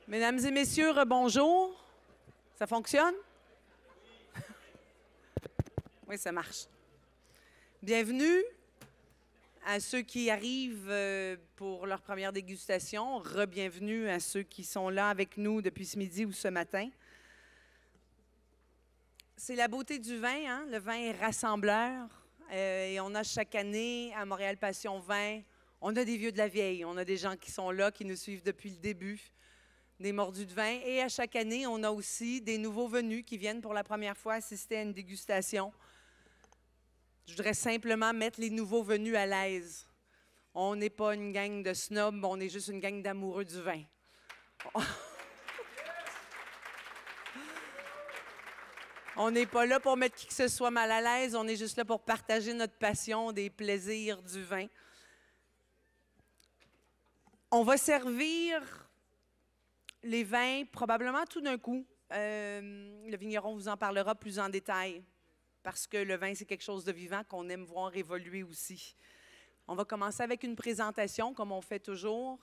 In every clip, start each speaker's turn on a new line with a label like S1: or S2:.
S1: Mesdames et messieurs, bonjour. Ça fonctionne? Oui, ça marche. Bienvenue à ceux qui arrivent pour leur première dégustation. Re-bienvenue à ceux qui sont là avec nous depuis ce midi ou ce matin. C'est la beauté du vin, hein? Le vin est rassembleur. Et on a chaque année à Montréal Passion Vin, on a des vieux de la vieille, on a des gens qui sont là, qui nous suivent depuis le début, des mordus de vin. Et à chaque année, on a aussi des nouveaux venus qui viennent pour la première fois assister à une dégustation. Je voudrais simplement mettre les nouveaux venus à l'aise. On n'est pas une gang de snobs, on est juste une gang d'amoureux du vin. On n'est pas là pour mettre qui que ce soit mal à l'aise, on est juste là pour partager notre passion des plaisirs du vin. On va servir les vins probablement tout d'un coup. Le vigneron vous en parlera plus en détail parce que le vin, c'est quelque chose de vivant qu'on aime voir évoluer aussi. On va commencer avec une présentation, comme on fait toujours.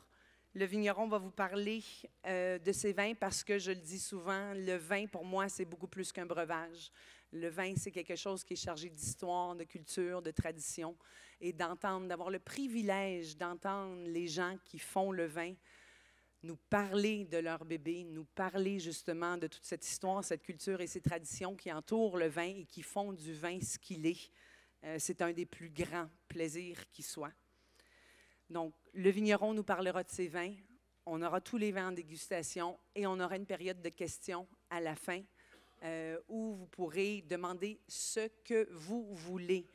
S1: Le vigneron va vous parler de ses vins parce que, je le dis souvent, le vin, pour moi, c'est beaucoup plus qu'un breuvage. Le vin, c'est quelque chose qui est chargé d'histoire, de culture, de tradition. Et d'avoir le privilège d'entendre les gens qui font le vin nous parler de leur bébé, nous parler justement de toute cette histoire, cette culture et ces traditions qui entourent le vin et qui font du vin ce qu'il est. C'est un des plus grands plaisirs qui soit. Donc, le vigneron nous parlera de ses vins. On aura tous les vins en dégustation et on aura une période de questions à la fin où vous pourrez demander ce que vous voulez.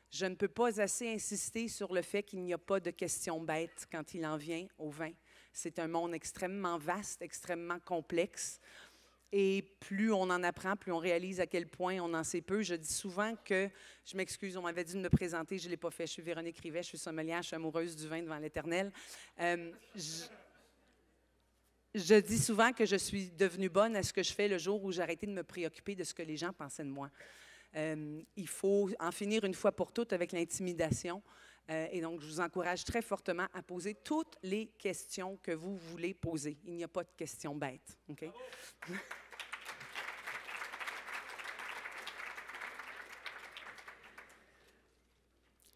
S1: Je ne peux pas assez insister sur le fait qu'il n'y a pas de questions bêtes quand il en vient au vin. C'est un monde extrêmement vaste, extrêmement complexe. Et plus on en apprend, plus on réalise à quel point on en sait peu. Je dis souvent que, je m'excuse, on m'avait dit de me présenter, je ne l'ai pas fait. Je suis Véronique Rivet, je suis sommelière, je suis amoureuse du vin devant l'Éternel. Je dis souvent que je suis devenue bonne à ce que je fais le jour où j'ai arrêté de me préoccuper de ce que les gens pensaient de moi. Il faut en finir une fois pour toutes avec l'intimidation. Et donc, je vous encourage très fortement à poser toutes les questions que vous voulez poser. Il n'y a pas de questions bêtes. OK?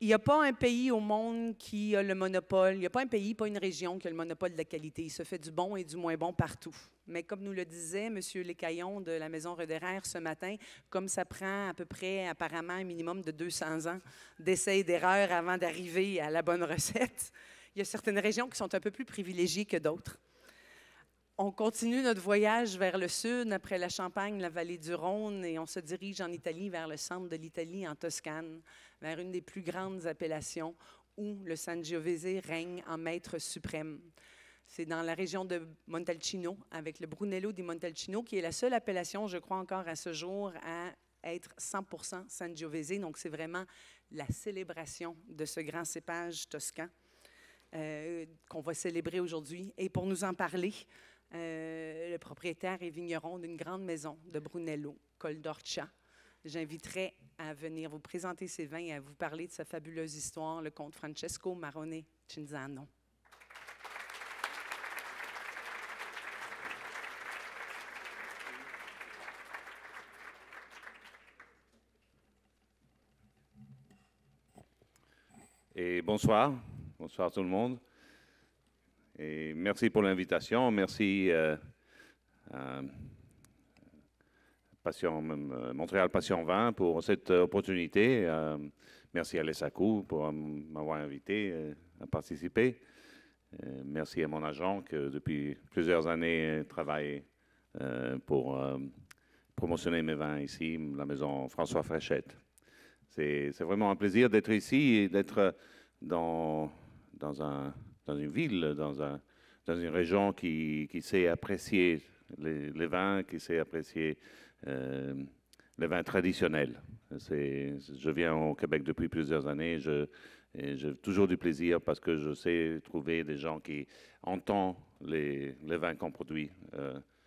S1: Il n'y a pas un pays au monde qui a le monopole, il n'y a pas un pays, pas une région qui a le monopole de la qualité. Il se fait du bon et du moins bon partout. Mais comme nous le disait M. Lécaillon de la Maison Roederer ce matin, comme ça prend à peu près apparemment un minimum de 200 ans d'essais et d'erreurs avant d'arriver à la bonne recette, il y a certaines régions qui sont un peu plus privilégiées que d'autres. On continue notre voyage vers le sud, après la Champagne, la vallée du Rhône, et on se dirige en Italie, vers le centre de l'Italie, en Toscane, vers une des plus grandes appellations où le Sangiovese règne en maître suprême. C'est dans la région de Montalcino, avec le Brunello di Montalcino, qui est la seule appellation, je crois encore à ce jour, à être 100% Sangiovese. Donc, c'est vraiment la célébration de ce grand cépage toscan qu'on va célébrer aujourd'hui. Et pour nous en parler, le propriétaire et vigneron d'une grande maison de Brunello, Col d'Orcia. J'inviterai à venir vous présenter ses vins et à vous parler de sa fabuleuse histoire, le comte Francesco Marone Cinzano.
S2: Et bonsoir tout le monde. Et merci pour l'invitation, merci Montréal Passion Vin pour cette opportunité. Merci à l'ESACU pour m'avoir invité à participer. Merci à mon agent qui, depuis plusieurs années, travaille pour promotionner mes vins ici, la maison François Fréchette. C'est vraiment un plaisir d'être ici et d'être dans une ville, dans une région qui sait apprécier les vins, qui sait apprécier les vins traditionnels. Je viens au Québec depuis plusieurs années. J'ai toujours du plaisir parce que je sais trouver des gens qui entendent les vins qu'on produit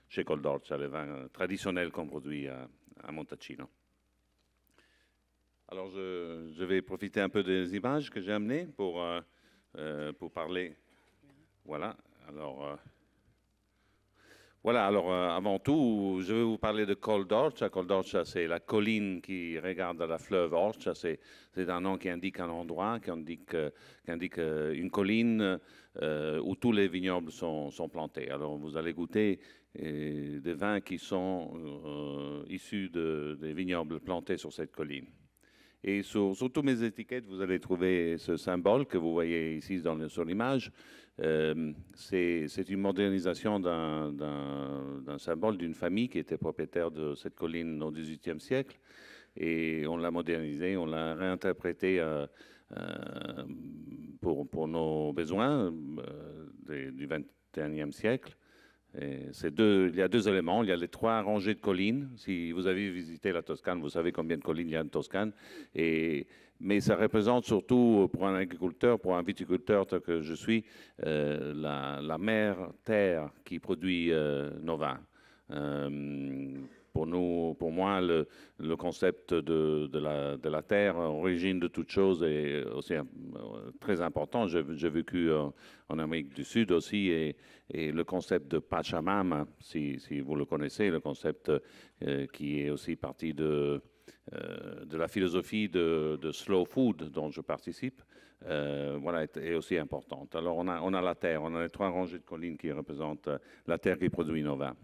S2: chez Col d'Orcia, les vins traditionnels qu'on produit à Montalcino. Alors, je vais profiter un peu des images que j'ai amenées pour parler. Voilà. Alors, Voilà, alors avant tout, je vais vous parler de Col d'Orcia. Col d'Orcia, c'est la colline qui regarde la fleuve Orcia. C'est un nom qui indique un endroit, qui indique une colline où tous les vignobles sont plantés. Alors vous allez goûter des vins qui sont issus des vignobles plantés sur cette colline. Et sur toutes mes étiquettes, vous allez trouver ce symbole que vous voyez ici sur l'image. C'est une modernisation d'un symbole d'une famille qui était propriétaire de cette colline au XVIIIe siècle. Et on l'a modernisé, on l'a réinterprété pour nos besoins du XXIe siècle. Il y a deux éléments. Il y a les 3 rangées de collines. Si vous avez visité la Toscane, vous savez combien de collines il y a en Toscane. Mais ça représente surtout, pour un agriculteur, pour un viticulteur tel que je suis, la mère terre qui produit nos vins. Pour moi, le concept de la terre, origine de toute chose, est aussi très important. J'ai vécu en Amérique du Sud aussi, et le concept de Pachamama, si vous le connaissez, le concept qui est aussi partie de la philosophie de slow food dont je participe, voilà, est aussi importante. Alors on a la terre, on a les 3 rangées de collines qui représentent la terre qui produit nos vins.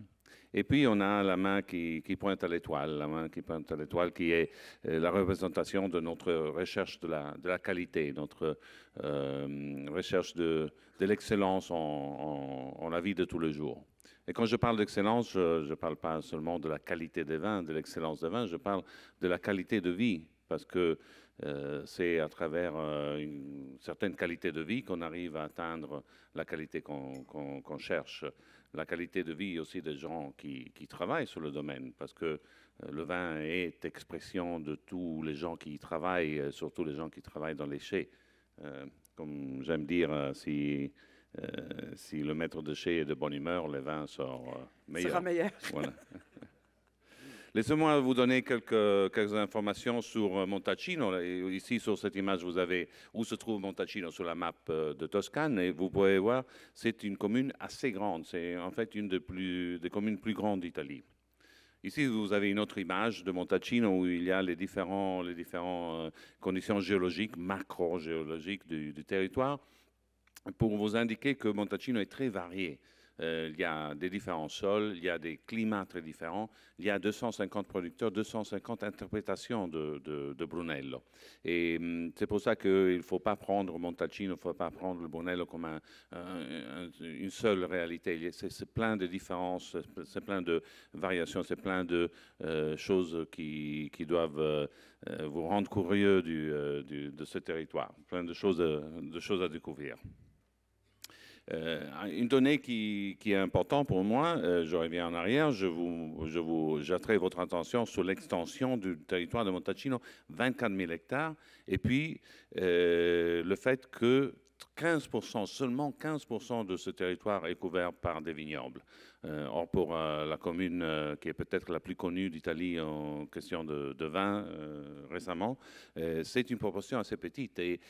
S2: Et puis, on a la main qui pointe à l'étoile, la main qui pointe à l'étoile qui est la représentation de notre recherche de la qualité, notre recherche de l'excellence en la vie de tous les jours. Et quand je parle d'excellence, je ne parle pas seulement de la qualité des vins, de l'excellence des vins, je parle de la qualité de vie, parce que c'est à travers une certaine qualité de vie qu'on arrive à atteindre la qualité qu'on cherche. La qualité de vie aussi des gens qui travaillent sur le domaine, parce que le vin est expression de tous les gens qui y travaillent, surtout les gens qui travaillent dans les chais. Comme j'aime dire, si le maître de chai est de bonne humeur, le vin sort meilleur.
S1: Sera meilleur.
S2: Voilà. Laissez-moi vous donner quelques informations sur Montalcino. Ici, sur cette image, vous avez où se trouve Montalcino sur la map de Toscane. Et vous pouvez voir, c'est une commune assez grande. C'est en fait une des communes plus grandes d'Italie. Ici, vous avez une autre image de Montalcino où il y a les différentes conditions géologiques, macro-géologiques du territoire, pour vous indiquer que Montalcino est très varié. Il y a des différents sols, il y a des climats très différents, il y a 250 producteurs, 250 interprétations de Brunello. Et c'est pour ça qu'il ne faut pas prendre Montalcino, il ne faut pas prendre le Brunello comme une seule réalité. C'est plein de différences, c'est plein de variations, c'est plein de choses qui doivent vous rendre curieux de ce territoire, plein de choses à découvrir. Une donnée qui est importante pour moi, je reviens en arrière, j'attire votre attention sur l'extension du territoire de Montalcino, 24 000 hectares, et puis le fait que 15%, seulement 15% de ce territoire est couvert par des vignobles. Or, pour la commune qui est peut-être la plus connue d'Italie en question de vin récemment, c'est une proportion assez petite. Et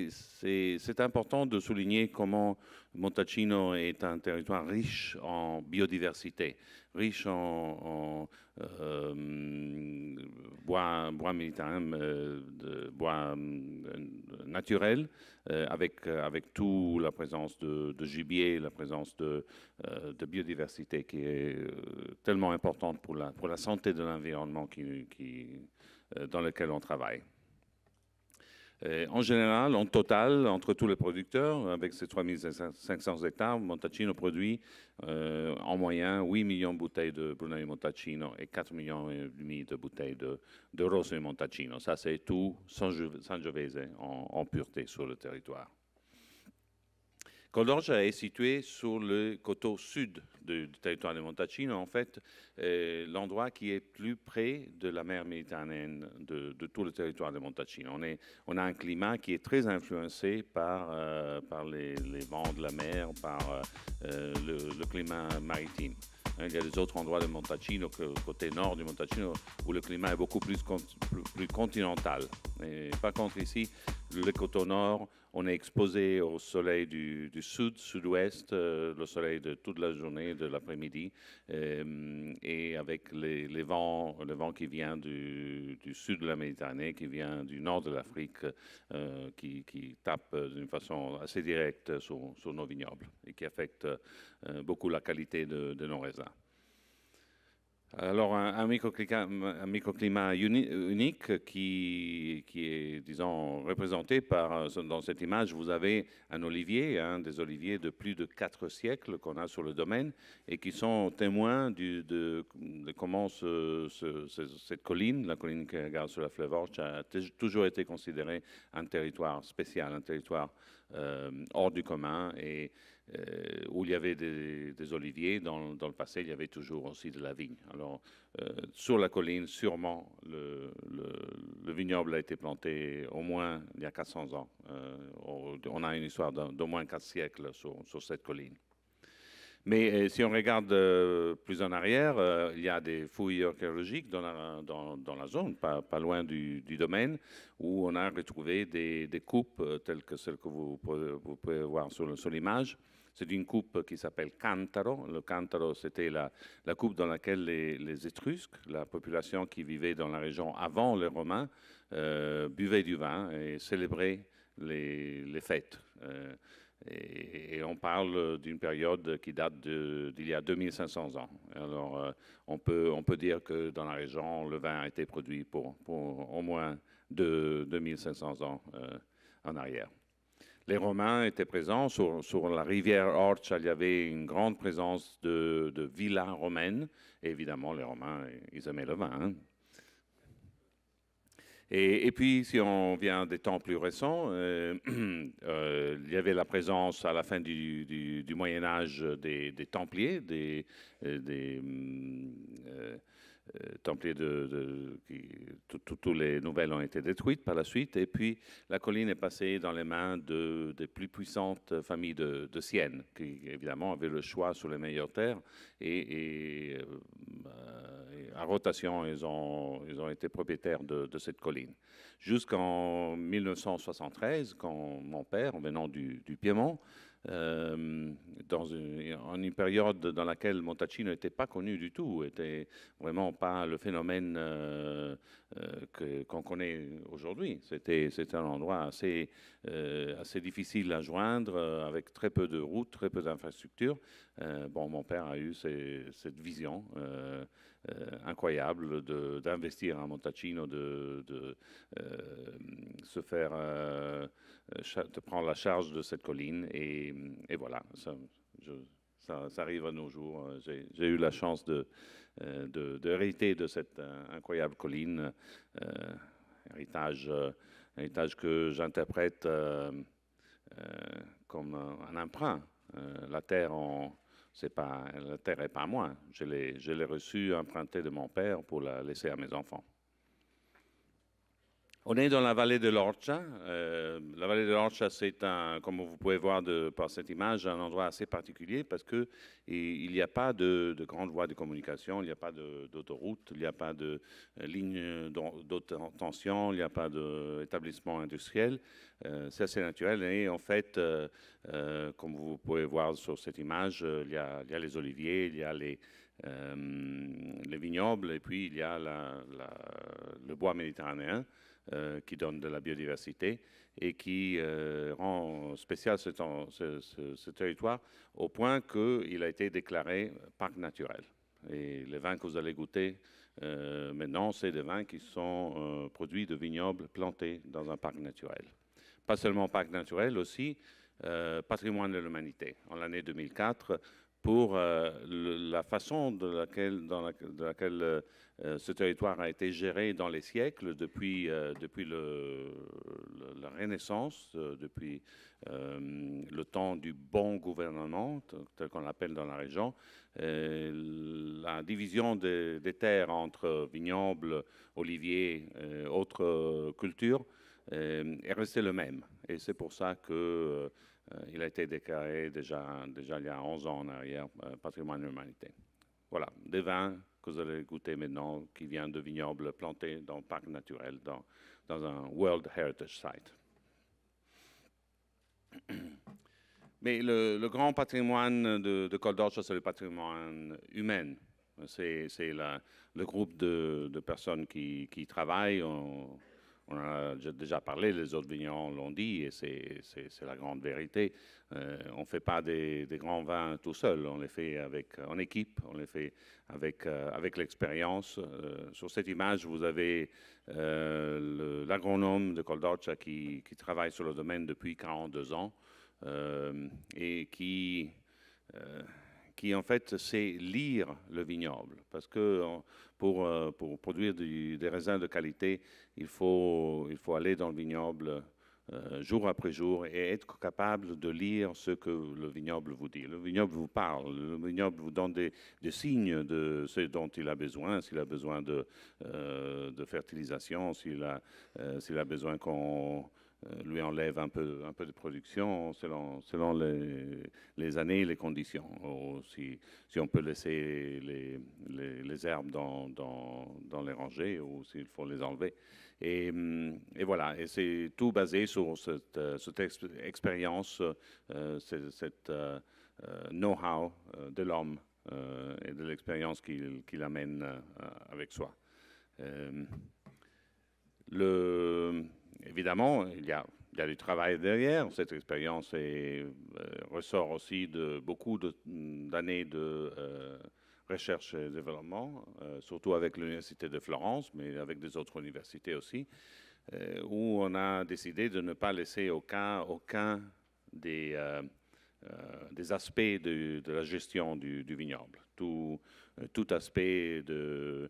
S2: c'est important de souligner comment Montalcino est un territoire riche en biodiversité, riche en bois méditerranéen, bois naturel, avec toute la présence de gibier, la présence de biodiversité qui est tellement importante pour la santé de l'environnement dans lequel on travaille. En général, en total, entre tous les producteurs, avec ces 3500 hectares, Montalcino produit en moyenne 8 millions de bouteilles de Brunello Montalcino et 4,5 millions de bouteilles de Rosso Montalcino. Ça, c'est tout Sangiovese en pureté sur le territoire. Col d'Orcia est situé sur le coteau sud du territoire de Montalcino, en fait, l'endroit qui est plus près de la mer Méditerranéenne de tout le territoire de Montalcino. On a un climat qui est très influencé par les vents de la mer, par le climat maritime. Il y a des autres endroits de Montalcino, côté nord du Montalcino, où le climat est beaucoup plus continental. Et par contre, ici, le coteau nord, On est exposé au soleil du sud, sud-ouest, le soleil de toute la journée, de l'après-midi, et avec le vent qui vient du sud de la Méditerranée, qui vient du nord de l'Afrique, qui tape d'une façon assez directe sur nos vignobles et qui affecte beaucoup la qualité de nos raisins. Alors, un microclimat unique qui est, disons, représenté dans cette image. Vous avez un olivier, des oliviers de plus de 4 siècles qu'on a sur le domaine et qui sont témoins de comment cette colline, la colline qui regarde sur la fleuve Orge, a toujours été considérée un territoire spécial, un territoire hors du commun et où il y avait des oliviers. Dans le passé, il y avait toujours aussi de la vigne. Alors, sur la colline, sûrement, le vignoble a été planté au moins il y a 400 ans. On a une histoire d'au moins 4 siècles sur cette colline. Mais si on regarde plus en arrière, il y a des fouilles archéologiques dans la zone, pas loin du domaine, où on a retrouvé des coupes telles que celles que vous pouvez voir sur l'image. C'est une coupe qui s'appelle Cantaro. Le Cantaro, c'était la coupe dans laquelle les Étrusques, la population qui vivait dans la région avant les Romains, buvaient du vin et célébraient les fêtes. Et on parle d'une période qui date d'il y a 2500 ans. Alors, on peut dire que dans la région, le vin a été produit pour au moins 2500 ans en arrière. Les Romains étaient présents sur la rivière Orge. Il y avait une grande présence de villas romaines. Et évidemment, les Romains, ils aimaient le vin. Hein. Et puis, si on vient des temps plus récents, il y avait la présence à la fin du Moyen Âge des Templiers, Templiers tous les nouvelles ont été détruites par la suite. Et puis, la colline est passée dans les mains des plus puissantes familles de Sienne, qui évidemment avaient le choix sur les meilleures terres. Et à rotation, ils ont été propriétaires de cette colline. Jusqu'en 1973, quand mon père, venant du Piémont, en une période dans laquelle Montalcino n'était pas connu du tout, n'était vraiment pas le phénomène qu'on connaît aujourd'hui. C'était un endroit assez difficile à joindre, avec très peu de routes, très peu d'infrastructures. Mon père a eu cette vision incroyable d'investir à Montalcino, de se faire... de prendre la charge de cette colline et voilà, ça arrive à nos jours. J'ai eu la chance d'hériter de cette incroyable colline, héritage que j'interprète comme un emprunt. La terre n'est pas à moi. Je l'ai reçue, empruntée de mon père pour la laisser à mes enfants. On est dans la vallée de l'Orcia. La vallée de l'Orcia, c'est comme vous pouvez voir par cette image, un endroit assez particulier parce qu'il n'y a pas de grandes voies de communication, il n'y a pas d'autoroute, il n'y a pas de ligne d'haute tension, il n'y a pas d'établissement industriel. C'est assez naturel et en fait, comme vous pouvez voir sur cette image, il y a les oliviers, il y a les vignobles et puis il y a le bois méditerranéen. Qui donne de la biodiversité et qui rend spécial ce territoire au point qu'il a été déclaré parc naturel. Et les vins que vous allez goûter maintenant, c'est des vins qui sont produits de vignobles plantés dans un parc naturel. Pas seulement parc naturel, aussi patrimoine de l'humanité. En l'année 2004, pour la façon dans laquelle ce territoire a été géré dans les siècles, depuis la Renaissance, depuis le temps du bon gouvernement, tel qu'on l'appelle dans la région. La division des terres entre vignobles, oliviers, autres cultures est restée le même. Et c'est pour ça que il a été déclaré déjà il y a 11 ans en arrière patrimoine de l'humanité. Voilà, des vins que vous allez goûter maintenant qui viennent de vignobles plantés dans le parc naturel, dans un World Heritage Site. Mais le grand patrimoine de Col d'Orge, c'est le patrimoine humain. C'est le groupe de personnes qui travaillent. On en a déjà parlé, les autres vignerons l'ont dit, et c'est la grande vérité. On ne fait pas des grands vins tout seul, on les fait en équipe, on les fait avec l'expérience. Sur cette image, vous avez l'agronome de Col d'Orge qui travaille sur le domaine depuis 42 ans et qui en fait sait lire le vignoble. Parce que pour produire des raisins de qualité, il faut aller dans le vignoble jour après jour et être capable de lire ce que le vignoble vous dit. Le vignoble vous parle, le vignoble vous donne des signes de ce dont il a besoin, s'il a besoin de fertilisation, s'il a besoin qu'on lui enlève un peu de production selon les années et les conditions. Ou si on peut laisser les herbes dans les rangées ou s'il faut les enlever. Et voilà, et c'est tout basé sur cette expérience, cette know-how de l'homme et de l'expérience qu'il amène avec soi. Évidemment, il y a du travail derrière. Cette expérience ressort aussi de beaucoup d'années de recherche et développement, surtout avec l'Université de Florence, mais avec des autres universités aussi, où on a décidé de ne pas laisser aucun des aspects de la gestion du vignoble. Tout aspect de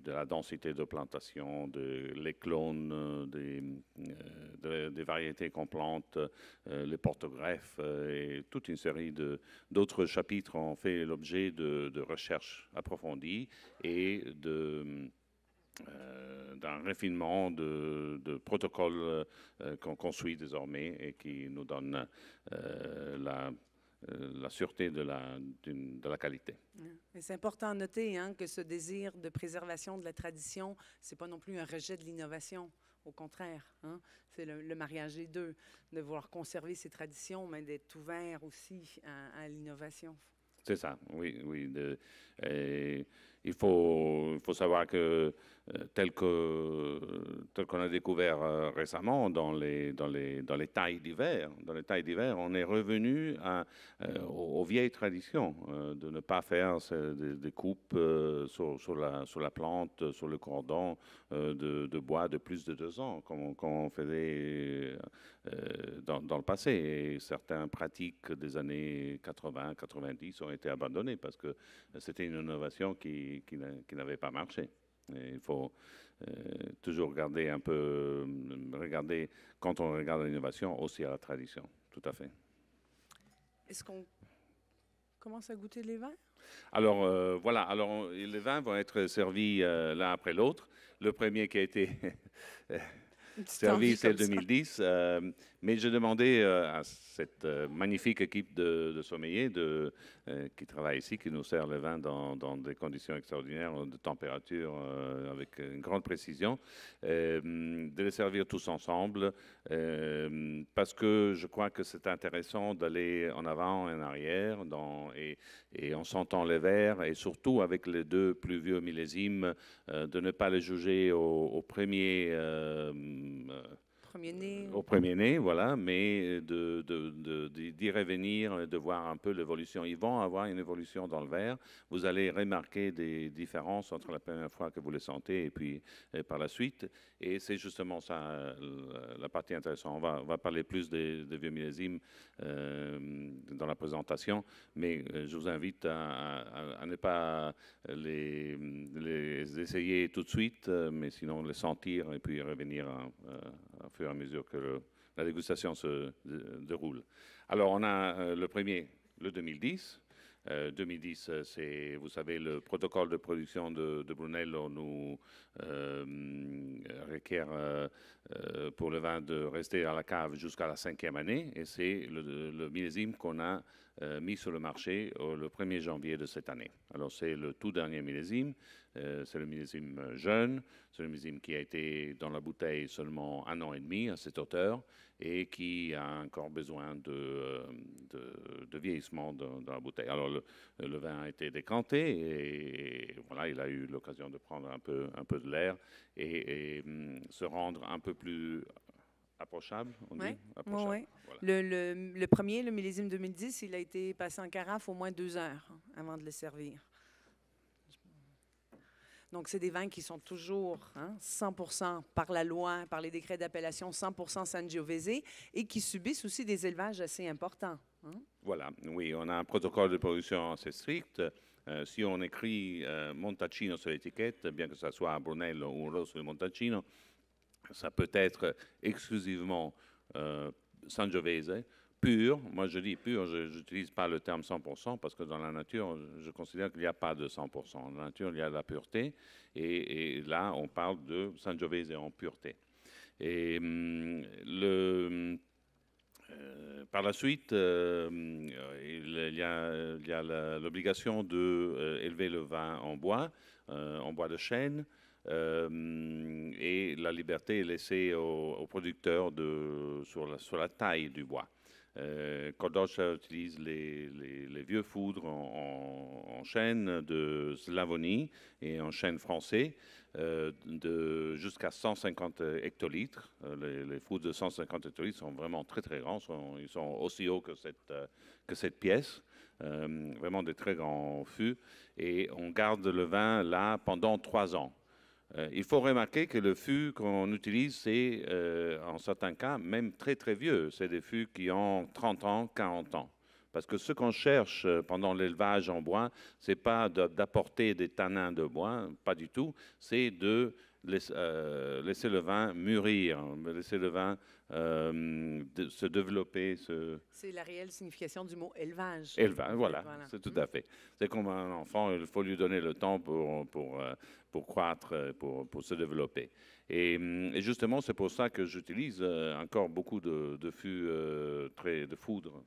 S2: la densité de plantation, de l'éclone, des variétés qu'on plante, les porte-greffes et toute une série d'autres chapitres ont fait l'objet de recherches approfondies et d'un raffinement de protocoles qu'on construit désormais et qui nous donne la sûreté de la qualité.
S1: C'est important de noter que ce désir de préservation de la tradition, ce n'est pas non plus un rejet de l'innovation. Au contraire, c'est le mariage des deux, de vouloir conserver ces traditions, mais d'être ouvert aussi à l'innovation.
S2: C'est ça, oui. Il faut savoir que tel qu'on a découvert récemment dans les tailles d'hiver, on est revenu aux vieilles traditions de ne pas faire des coupes sur la plante, sur le cordon de bois de plus de 2 ans, comme on faisait dans le passé. Et certaines pratiques des années 80-90 ont été abandonnées parce que c'était une innovation qui n'avait pas marché. Et il faut toujours regarder quand on regarde l'innovation, aussi à la tradition, tout à fait.
S1: Est-ce qu'on commence à goûter les vins?
S2: Alors, voilà. Alors, les vins vont être servis l'un après l'autre. Le premier qui a été servi, c'est le 2010. Mais j'ai demandé à cette magnifique équipe de sommeliers qui travaille ici, qui nous sert le vin dans des conditions extraordinaires de température, avec une grande précision, de les servir tous ensemble, parce que je crois que c'est intéressant d'aller en avant et en arrière, et en sentant les verres, et surtout avec les 2 plus vieux millésimes, de ne pas les juger au premier nez, voilà, mais d'y revenir, de voir un peu l'évolution. Ils vont avoir une évolution dans le verre. Vous allez remarquer des différences entre la première fois que vous les sentez et puis par la suite. Et c'est justement ça la partie intéressante. On va parler plus des vieux millésimes dans la présentation, mais je vous invite à ne pas les essayer tout de suite, mais sinon les sentir et puis revenir au fur et à mesure que la dégustation se déroule. Alors, on a le premier, le 2010. 2010, c'est, vous savez, le protocole de production de Brunello nous requiert pour le vin de rester à la cave jusqu'à la 5e année. Et c'est le millésime qu'on a mis sur le marché le 1er janvier de cette année. Alors, c'est le tout dernier millésime. C'est le millésime jeune, c'est le millésime qui a été dans la bouteille seulement 1 an et demi à cette hauteur et qui a encore besoin de vieillissement dans la bouteille. Alors le vin a été décanté et voilà, il a eu l'occasion de prendre un peu de l'air et se rendre un peu plus approchable, on dit?
S1: Oui,
S2: Approchable.
S1: oui.
S2: Voilà.
S1: Le premier, le millésime 2010, il a été passé en carafe au moins 2 heures avant de le servir. Donc, c'est des vins qui sont toujours 100% par la loi, par les décrets d'appellation, 100% Sangiovese et qui subissent aussi des élevages assez importants.
S2: Voilà, oui, on a un protocole de production assez strict. Si on écrit Montalcino sur l'étiquette, bien que ce soit à Brunello ou Rosso di Montalcino, ça peut être exclusivement Sangiovese, pur. Moi, je dis pur, je n'utilise pas le terme 100% parce que dans la nature, je considère qu'il n'y a pas de 100%. Dans la nature, il y a de la pureté et là, on parle de Sangiovese en pureté. Et par la suite, il y a l'obligation d'élever le vin en bois de chêne. Et la liberté est laissée aux producteurs sur la taille du bois. Cordoccia utilise les vieux foudres en chêne de Slavonie et en chêne français jusqu'à 150 hectolitres. Les foudres de 150 hectolitres sont vraiment très très grands, ils sont aussi hauts que cette pièce. Vraiment des très grands fûts. Et on garde le vin là pendant 3 ans. Il faut remarquer que le fût qu'on utilise, c'est en certains cas même très très vieux. C'est des fûts qui ont 30 ans, 40 ans. Parce que ce qu'on cherche pendant l'élevage en bois, c'est pas d'apporter des tanins de bois, pas du tout. C'est de laisser le vin mûrir, laisser le vin se développer.
S1: C'est la réelle signification du mot élevage.
S2: Élevage, voilà. C'est tout à fait. C'est comme un enfant, il faut lui donner le temps pour croître, pour se développer. Et justement, c'est pour ça que j'utilise encore beaucoup de fûts, de foudre,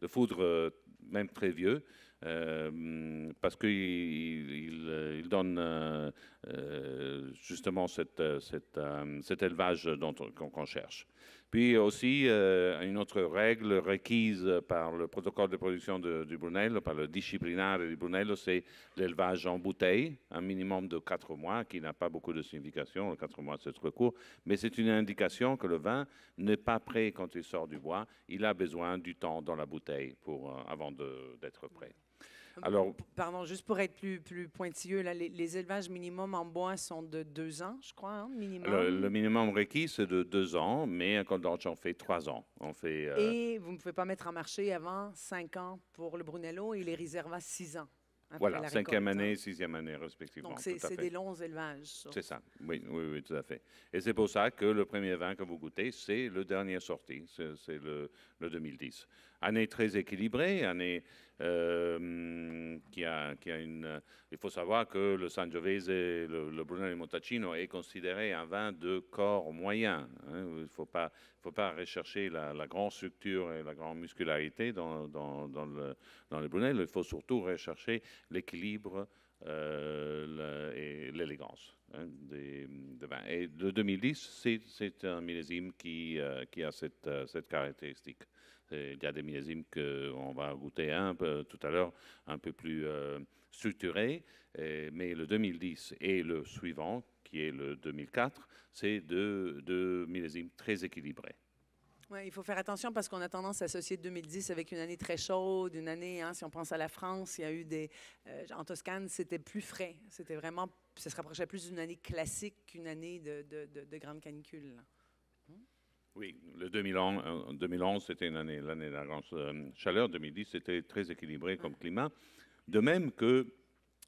S2: de foudre même très vieux, parce qu'il donne justement cet élevage qu'on cherche. Puis aussi, une autre règle requise par le protocole de production du Brunello, par le disciplinare du Brunello, c'est l'élevage en bouteille, un minimum de 4 mois, qui n'a pas beaucoup de signification. 4 mois, c'est trop court, mais c'est une indication que le vin n'est pas prêt quand il sort du bois. Il a besoin du temps dans la bouteille avant d'être prêt.
S1: Alors, pardon, juste pour être plus pointilleux, là, les élevages minimum en bois sont de 2 ans, je crois, minimum.
S2: Le minimum requis, c'est de 2 ans, mais à Cordoccia, on fait 3 ans.
S1: Et vous ne pouvez pas mettre en marché avant 5 ans pour le Brunello et les Riserva 6 ans.
S2: Voilà, 5e année, 6e année, respectivement.
S1: Donc, c'est des longs élevages.
S2: C'est ça, oui, tout à fait. Et c'est pour ça que le premier vin que vous goûtez, c'est le dernier sorti, c'est le 2010. Année très équilibrée, année qui a une... Il faut savoir que le Sangiovese, le Brunello Montalcino est considéré un vin de corps moyen. Il ne faut pas rechercher la grande structure et la grande muscularité dans le Brunello. Il faut surtout rechercher l'équilibre et l'élégance des vins. Et le 2010, c'est un millésime qui a cette caractéristique. Il y a des millésimes qu'on va goûter un peu tout à l'heure, un peu plus structurés, mais le 2010 et le suivant, qui est le 2004, c'est deux millésimes très équilibrés.
S1: Oui, il faut faire attention parce qu'on a tendance à associer 2010 avec une année très chaude, une année, si on pense à la France, il y a eu en Toscane, c'était plus frais. C'était vraiment, ça se rapprochait plus d'une année classique qu'une année de grande canicule.
S2: Oui, le 2011, c'était l'année de la grande chaleur. 2010, c'était très équilibré comme climat. De même que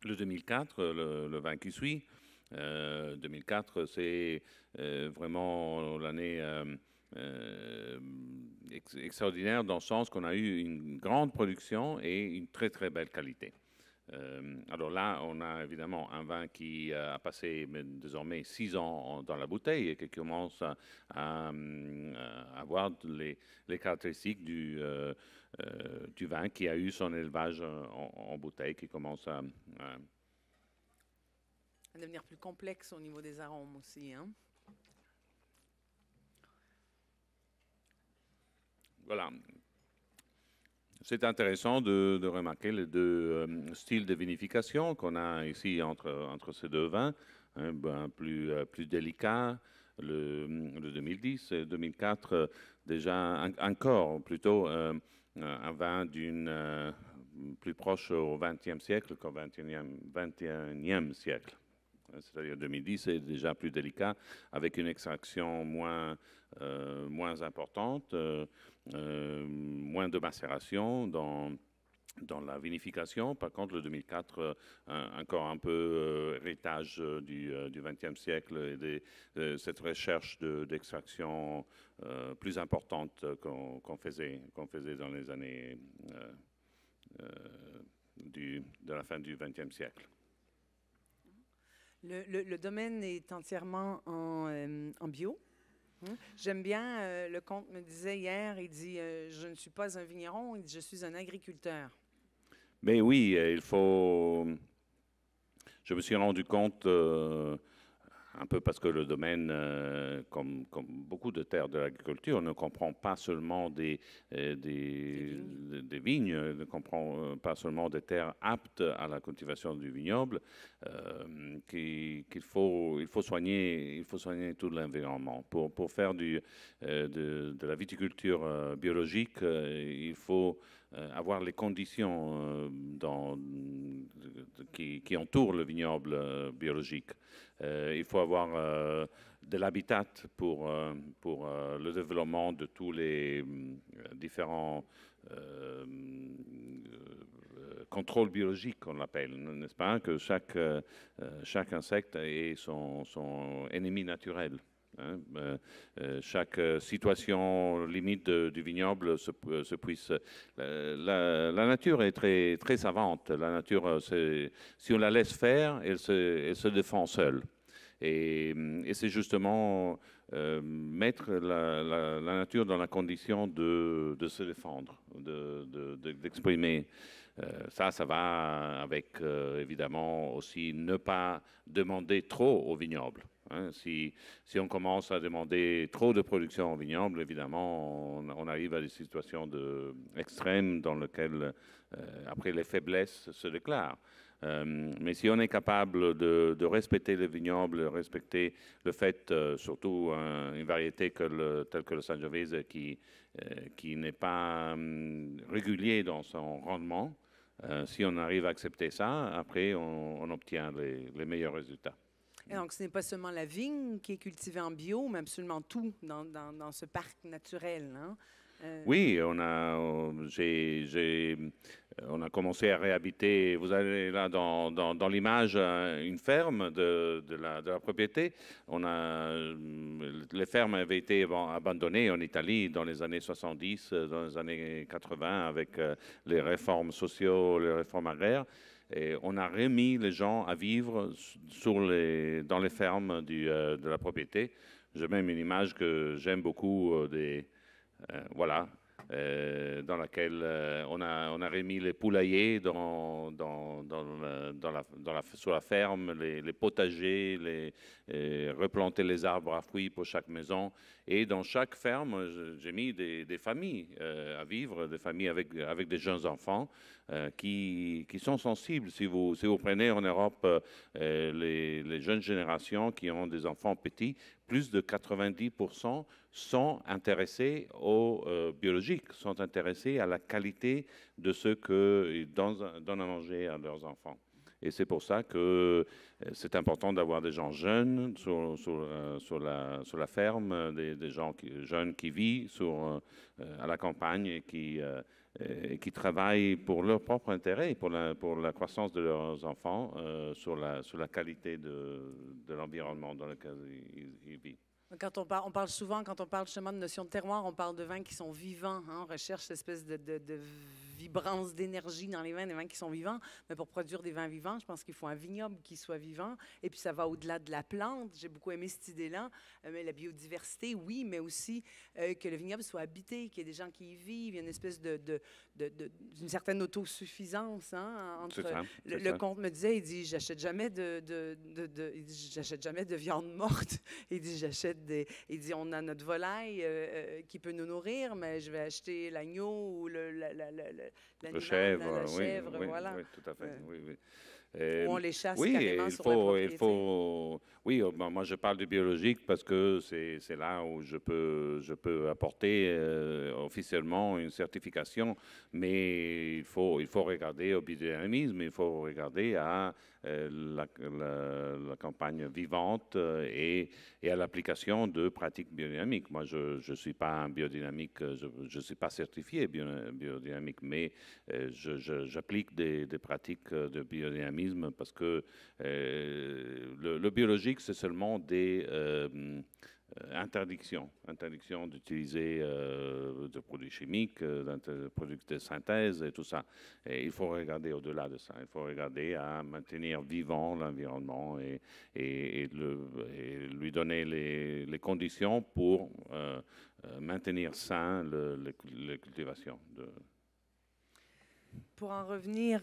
S2: le 2004, le vin qui suit, 2004, c'est vraiment l'année extraordinaire dans le sens qu'on a eu une grande production et une très, très belle qualité. Alors là, on a évidemment un vin qui a passé désormais 6 ans dans la bouteille et qui commence à avoir les caractéristiques du vin qui a eu son élevage en bouteille, qui commence à
S1: va devenir plus complexe au niveau des arômes aussi, hein?
S2: Voilà. C'est intéressant de remarquer les deux styles de vinification qu'on a ici entre ces deux vins, hein, plus délicat, le 2010 et 2004, déjà encore plutôt un vin d'une plus proche au XXe siècle qu'au XXIe siècle. C'est-à-dire 2010 est déjà plus délicat, avec une extraction moins importante, moins de macération dans la vinification. Par contre, le 2004, encore un peu héritage du XXe siècle et de cette recherche d'extraction plus importante qu'on faisait dans les années de la fin du XXe siècle.
S1: Le domaine est entièrement en bio. J'aime bien, le comte me disait hier, il dit je ne suis pas un vigneron, il dit, je suis un agriculteur.
S2: Mais oui, je me suis rendu compte, un peu parce que le domaine, comme beaucoup de terres de l'agriculture, ne comprend pas seulement des vignes, ne comprend pas seulement des terres aptes à la cultivation du vignoble, qu'il faut soigner tout l'environnement. Pour faire de la viticulture biologique, il faut avoir les conditions qui entourent le vignoble biologique. Il faut avoir de l'habitat pour le développement de tous les différents contrôles biologiques, qu'on l'appelle, n'est-ce pas? Que chaque insecte ait son ennemi naturel. Hein, chaque situation limite du vignoble se puisse. La nature est très, très savante. La nature, si on la laisse faire, elle se défend seule. Et c'est justement mettre la nature dans la condition de se défendre, d'exprimer. Ça va avec, évidemment, aussi ne pas demander trop au vignoble. Hein. Si on commence à demander trop de production au vignoble, évidemment, on arrive à des situations extrêmes dans lesquelles, après, les faiblesses se déclarent. Mais si on est capable de respecter le vignoble, respecter le fait, surtout une variété telle que le Sangiovese qui n'est pas régulier dans son rendement, si on arrive à accepter ça, après, on obtient les meilleurs résultats.
S1: Et donc, ce n'est pas seulement la vigne qui est cultivée en bio, mais absolument tout dans ce parc naturel. Hein?
S2: Oui, on a commencé à réhabiter. Vous avez là dans l'image une ferme de la propriété. Les fermes avaient été abandonnées en Italie dans les années 70, dans les années 80, avec les réformes sociales, les réformes agraires. Et on a remis les gens à vivre dans les fermes de la propriété. J'ai même une image que j'aime beaucoup voilà, dans laquelle on a remis les poulaillers sur la ferme, les potagers, replanter les arbres à fruits pour chaque maison. Et dans chaque ferme, j'ai mis des familles à vivre, des familles avec des jeunes enfants qui sont sensibles. Si vous prenez en Europe les jeunes générations qui ont des enfants petits, plus de 90% sont intéressés au biologique, sont intéressés à la qualité de ce qu'ils donnent à manger à leurs enfants. Et c'est pour ça que c'est important d'avoir des gens jeunes sur la ferme, des gens jeunes qui vivent à la campagne et qui travaillent pour leur propre intérêt et pour la croissance de leurs enfants sur la qualité de l'environnement dans lequel ils vivent.
S1: Quand on parle souvent, quand on parle justement de notion de terroir, on parle de vins qui sont vivants. Hein? On recherche cette espèce de vibrance d'énergie dans les vins, des vins qui sont vivants. Mais pour produire des vins vivants, je pense qu'il faut un vignoble qui soit vivant. Et puis, ça va au-delà de la plante. J'ai beaucoup aimé cette idée-là. Mais la biodiversité, oui, mais aussi que le vignoble soit habité, qu'il y ait des gens qui y vivent. Il y a une espèce d'une certaine autosuffisance. Hein, entre le comte me disait, il dit, j'achète jamais j'achète jamais de viande morte. Il dit, il dit, on a notre volaille qui peut nous nourrir, mais je vais acheter l'agneau ou
S2: le chèvre,
S1: la chèvre,
S2: oui,
S1: voilà.
S2: Oui, tout à fait, oui, oui.
S1: Ou on les chasse
S2: oui,
S1: carrément sur la propriété.
S2: Oui, moi je parle du biologique parce que c'est là où je peux apporter officiellement une certification, mais il faut regarder au biodynamisme, il faut regarder à la campagne vivante et à l'application de pratiques biodynamiques. Moi, je ne suis pas un biodynamique, je ne suis pas certifié biodynamique, mais j'applique des pratiques de biodynamisme parce que le biologique, c'est seulement des interdictions d'utiliser des produits chimiques, des produits de synthèse et tout ça. Et il faut regarder au-delà de ça. Il faut regarder à maintenir vivant l'environnement et lui donner les conditions pour maintenir sain les cultivations.
S1: Pour en revenir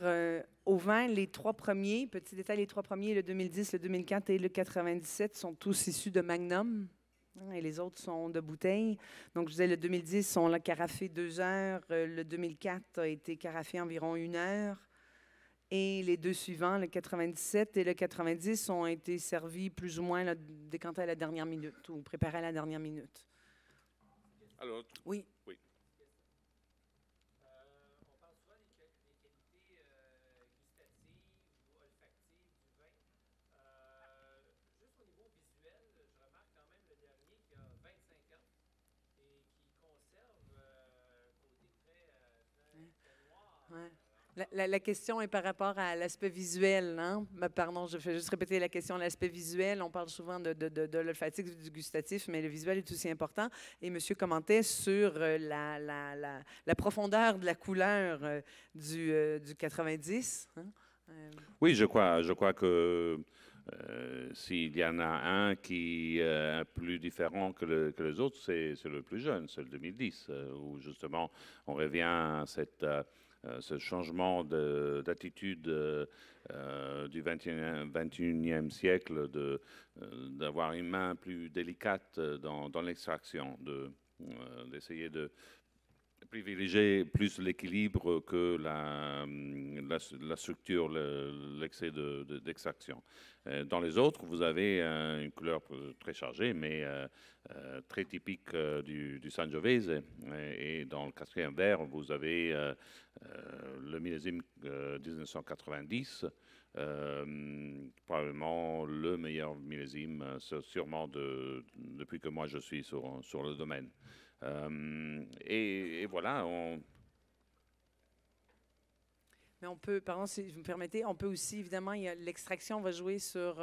S1: au vin, les trois premiers, petit détail, les trois premiers, le 2010, le 2004 et le 97, sont tous issus de Magnum. Et les autres sont de bouteilles. Donc, je disais, le 2010, on l'a carafé 2 heures. Le 2004 a été carafé environ 1 heure. Et les deux suivants, le 97 et le 90, ont été servis plus ou moins décantés à la dernière minute ou préparés à la dernière minute.
S2: Alors,
S1: oui.
S2: Oui.
S1: Ouais. La question est par rapport à l'aspect visuel. Hein? Pardon, je fais juste répéter la question. L'aspect visuel, on parle souvent de l'olfactif et du gustatif, mais le visuel est aussi important. Et monsieur commentait sur la profondeur de la couleur du 90. Hein?
S2: Oui, je crois que s'il y en a un qui est plus différent que les autres, c'est le plus jeune, c'est le 2010, où justement on revient à ce changement d'attitude du 21e siècle, d'avoir une main plus délicate dans l'extraction, d'essayer de privilégier plus l'équilibre que la structure, l'excès d'extraction. Dans les autres, vous avez une couleur très chargée, mais très typique du Sangiovese. Et dans le quatrième verre, vous avez le millésime 1990, probablement le meilleur millésime, sûrement depuis que moi je suis sur le domaine. Et voilà.
S1: Mais on peut, pardon, si vous me permettez, on peut aussi, évidemment, l'extraction va jouer sur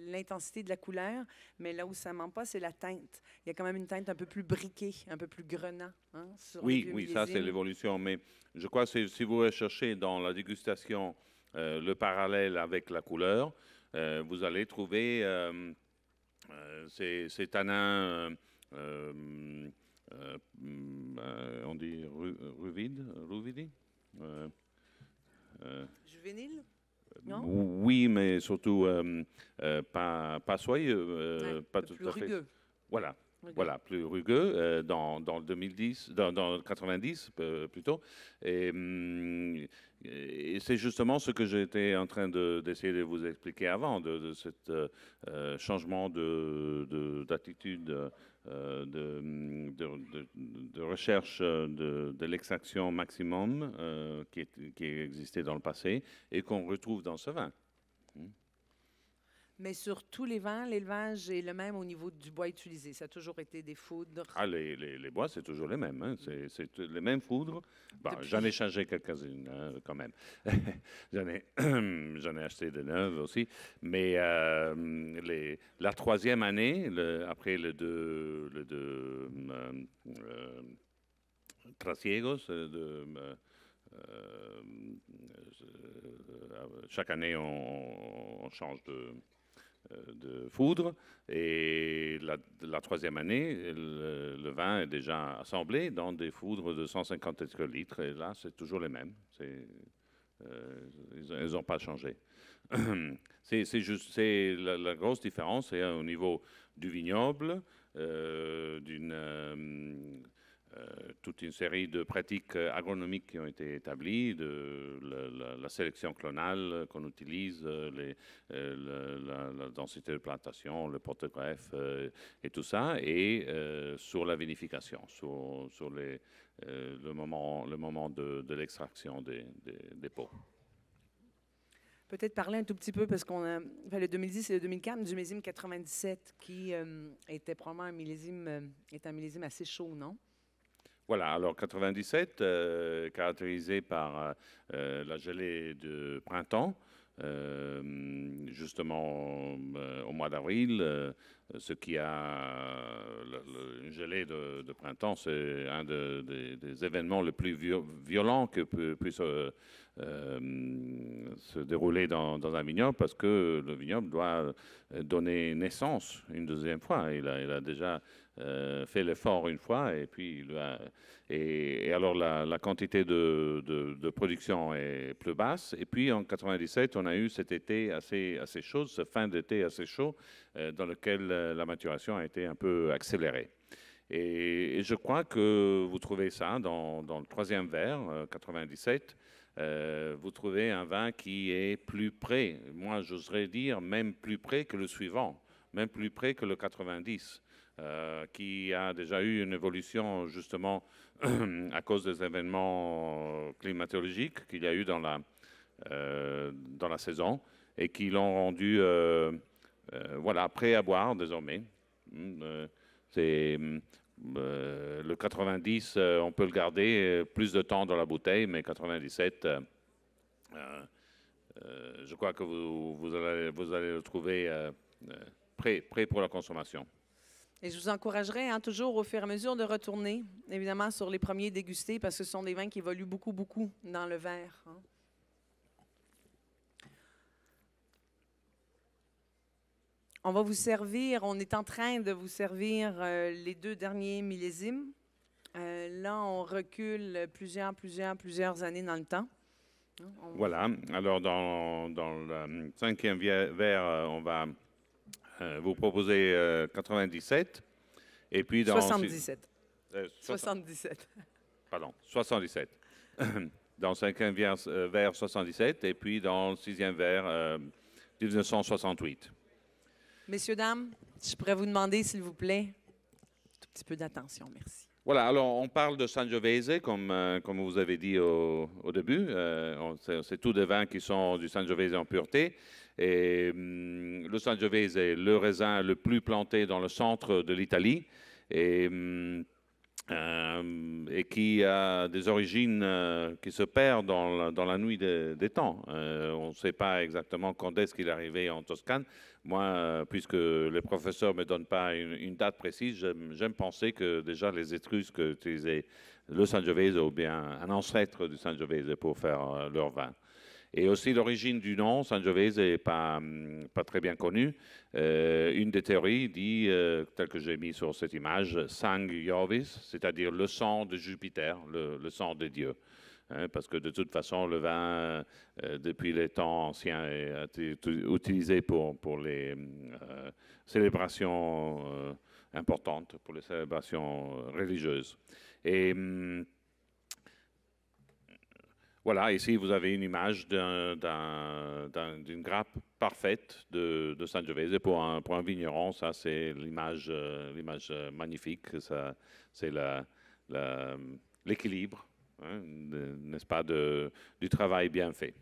S1: l'intensité de la couleur, mais là où ça ne ment pas, c'est la teinte. Il y a quand même une teinte un peu plus briquée, un peu plus grenat. Hein,
S2: oui, ça c'est l'évolution, mais je crois que si vous recherchez dans la dégustation le parallèle avec la couleur, vous allez trouver ces tanins, on dit ruvidi
S1: juvénile? Non?
S2: Oui, mais surtout pas soyeux, pas tout
S1: plus
S2: à fait.
S1: Rugueux.
S2: Voilà. Voilà, plus rugueux dans le 2010, dans le 90 plutôt. Et c'est justement ce que j'étais en train d'essayer de vous expliquer avant, de ce changement d'attitude, de recherche de l'extraction maximum qui existait dans le passé et qu'on retrouve dans ce vin.
S1: Mais sur tous les vins, l'élevage est le même au niveau du bois utilisé. Ça a toujours été des foudres.
S2: Ah, les bois, c'est toujours les mêmes. Hein. C'est les mêmes foudres. Bon, j'en ai changé quelques-unes quand même. j'en ai acheté de neuves aussi. Mais la troisième année, après les deux Trasiegos, chaque année, on change de foudre. Et la troisième année, le vin est déjà assemblé dans des foudres de 150 hectolitres. Et là, c'est toujours les mêmes. Ils n'ont pas changé. C'est la grosse différence, c'est au niveau du vignoble, toute une série de pratiques agronomiques qui ont été établies, de la sélection clonale qu'on utilise, la densité de plantation, le porte-greffe et tout ça, et sur la vinification, sur le moment de l'extraction des pots.
S1: Peut-être parler un tout petit peu, parce qu'on a fait le 2010 et le 2004, du millésime 97, qui était probablement un millésime assez chaud, non?
S2: Voilà, alors 97, caractérisé par la gelée de printemps, justement au mois d'avril, ce qui a une gelée de printemps, c'est un des événements les plus violents que puisse se dérouler dans un vignoble, parce que le vignoble doit donner naissance une deuxième fois. Il a déjà fait l'effort une fois, et puis et alors la quantité de production est plus basse. Et puis en 97, on a eu cet été assez chaud, ce fin d'été assez chaud, dans lequel la maturation a été un peu accélérée. Et je crois que vous trouvez ça dans le troisième verre, 97. Vous trouvez un vin qui est plus près, moi j'oserais dire même plus près que le suivant, même plus près que le 90, qui a déjà eu une évolution justement à cause des événements climatologiques qu'il y a eu dans la saison, et qui l'ont rendu voilà, prêt à boire désormais. Le 90, on peut le garder plus de temps dans la bouteille, mais 97, je crois que vous allez le trouver prêt pour la consommation.
S1: Et je vous encouragerais toujours au fur et à mesure de retourner, évidemment, sur les premiers dégustés, parce que ce sont des vins qui évoluent beaucoup, beaucoup dans le verre. Hein. On va vous servir, on est en train de vous servir les 2 derniers millésimes. Là, on recule plusieurs années dans le temps.
S2: Voilà. Alors, dans le 5e verre, on va vous proposer 97. Et puis dans
S1: 77. 77.
S2: Pardon, 77. Dans le 5e verre, 77. Et puis dans le 6e verre, 1968.
S1: Messieurs, dames, je pourrais vous demander, s'il vous plaît, un tout petit peu d'attention. Merci.
S2: Voilà, alors on parle de Sangiovese, comme vous avez dit au début. C'est tous des vins qui sont du Sangiovese en pureté. Et le Sangiovese est le raisin le plus planté dans le centre de l'Italie, et qui a des origines qui se perdent dans la nuit des temps. On ne sait pas exactement quand est-ce qu'il est arrivé en Toscane. Moi, puisque les professeurs ne me donnent pas une date précise, j'aime penser que déjà les Étrusques utilisaient le Sangiovese ou bien un ancêtre du Sangiovese pour faire leur vin. Et aussi l'origine du nom, Sangiovese, n'est pas très bien connue. Une des théories dit, telle que j'ai mis sur cette image, Sang Jovis, c'est-à-dire le sang de Jupiter, le sang de Dieu. Hein, parce que de toute façon, le vin, depuis les temps anciens, a été utilisé pour les célébrations importantes, pour les célébrations religieuses. Et voilà, ici vous avez une image d'une grappe parfaite de Sangiovese pour un vigneron. Ça, c'est l'image magnifique. C'est l'équilibre, hein, n'est-ce pas, du travail bien fait.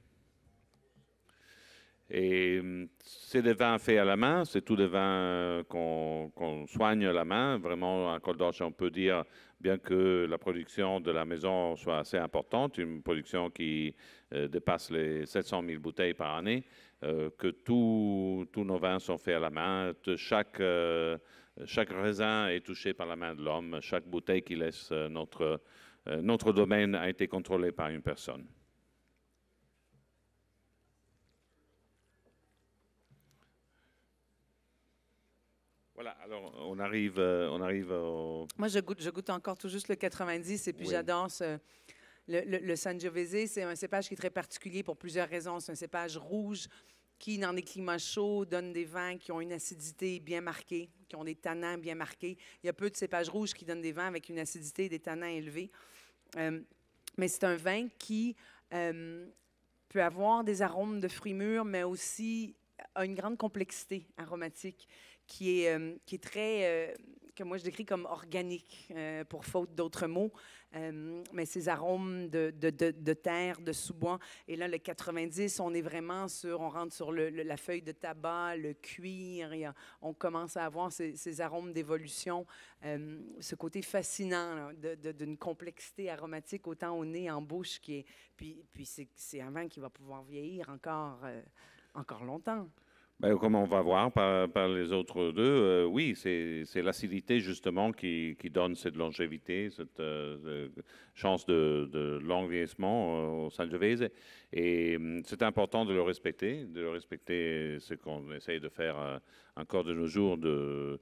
S2: Et c'est des vins faits à la main, c'est tous des vins qu'on soigne à la main. Vraiment, à Col d'Orge, on peut dire, bien que la production de la maison soit assez importante, une production qui dépasse les 700 000 bouteilles par année, que tous nos vins sont faits à la main. Chaque raisin est touché par la main de l'homme. Chaque bouteille qui laisse notre notre domaine a été contrôlé par une personne. Voilà, alors on arrive au...
S1: Moi, je goûte encore tout juste le 90 et puis
S2: Oui.
S1: j'adore le Sangiovese. C'est un cépage qui est très particulier pour plusieurs raisons. C'est un cépage rouge qui, dans des climats chauds, donne des vins qui ont une acidité bien marquée, qui ont des tanins bien marqués. Il y a peu de cépages rouges qui donnent des vins avec une acidité et des tanins élevés. Mais c'est un vin qui peut avoir des arômes de fruits mûrs, mais aussi a une grande complexité aromatique qui est très, que moi je décris comme organique, pour faute d'autres mots. Mais ces arômes de terre, de sous-bois. Et là, le 90, on est vraiment on rentre sur la feuille de tabac, le cuir. On commence à avoir ces arômes d'évolution, ce côté fascinant d'une complexité aromatique autant au nez, en bouche. Puis c'est un vin qui va pouvoir vieillir encore longtemps.
S2: Ben, comme on va voir par les autres deux, oui, c'est l'acidité justement qui donne cette longévité, cette chance de long vieillissement au Sangiovese. Et c'est important de le respecter ce qu'on essaye de faire encore de nos jours, de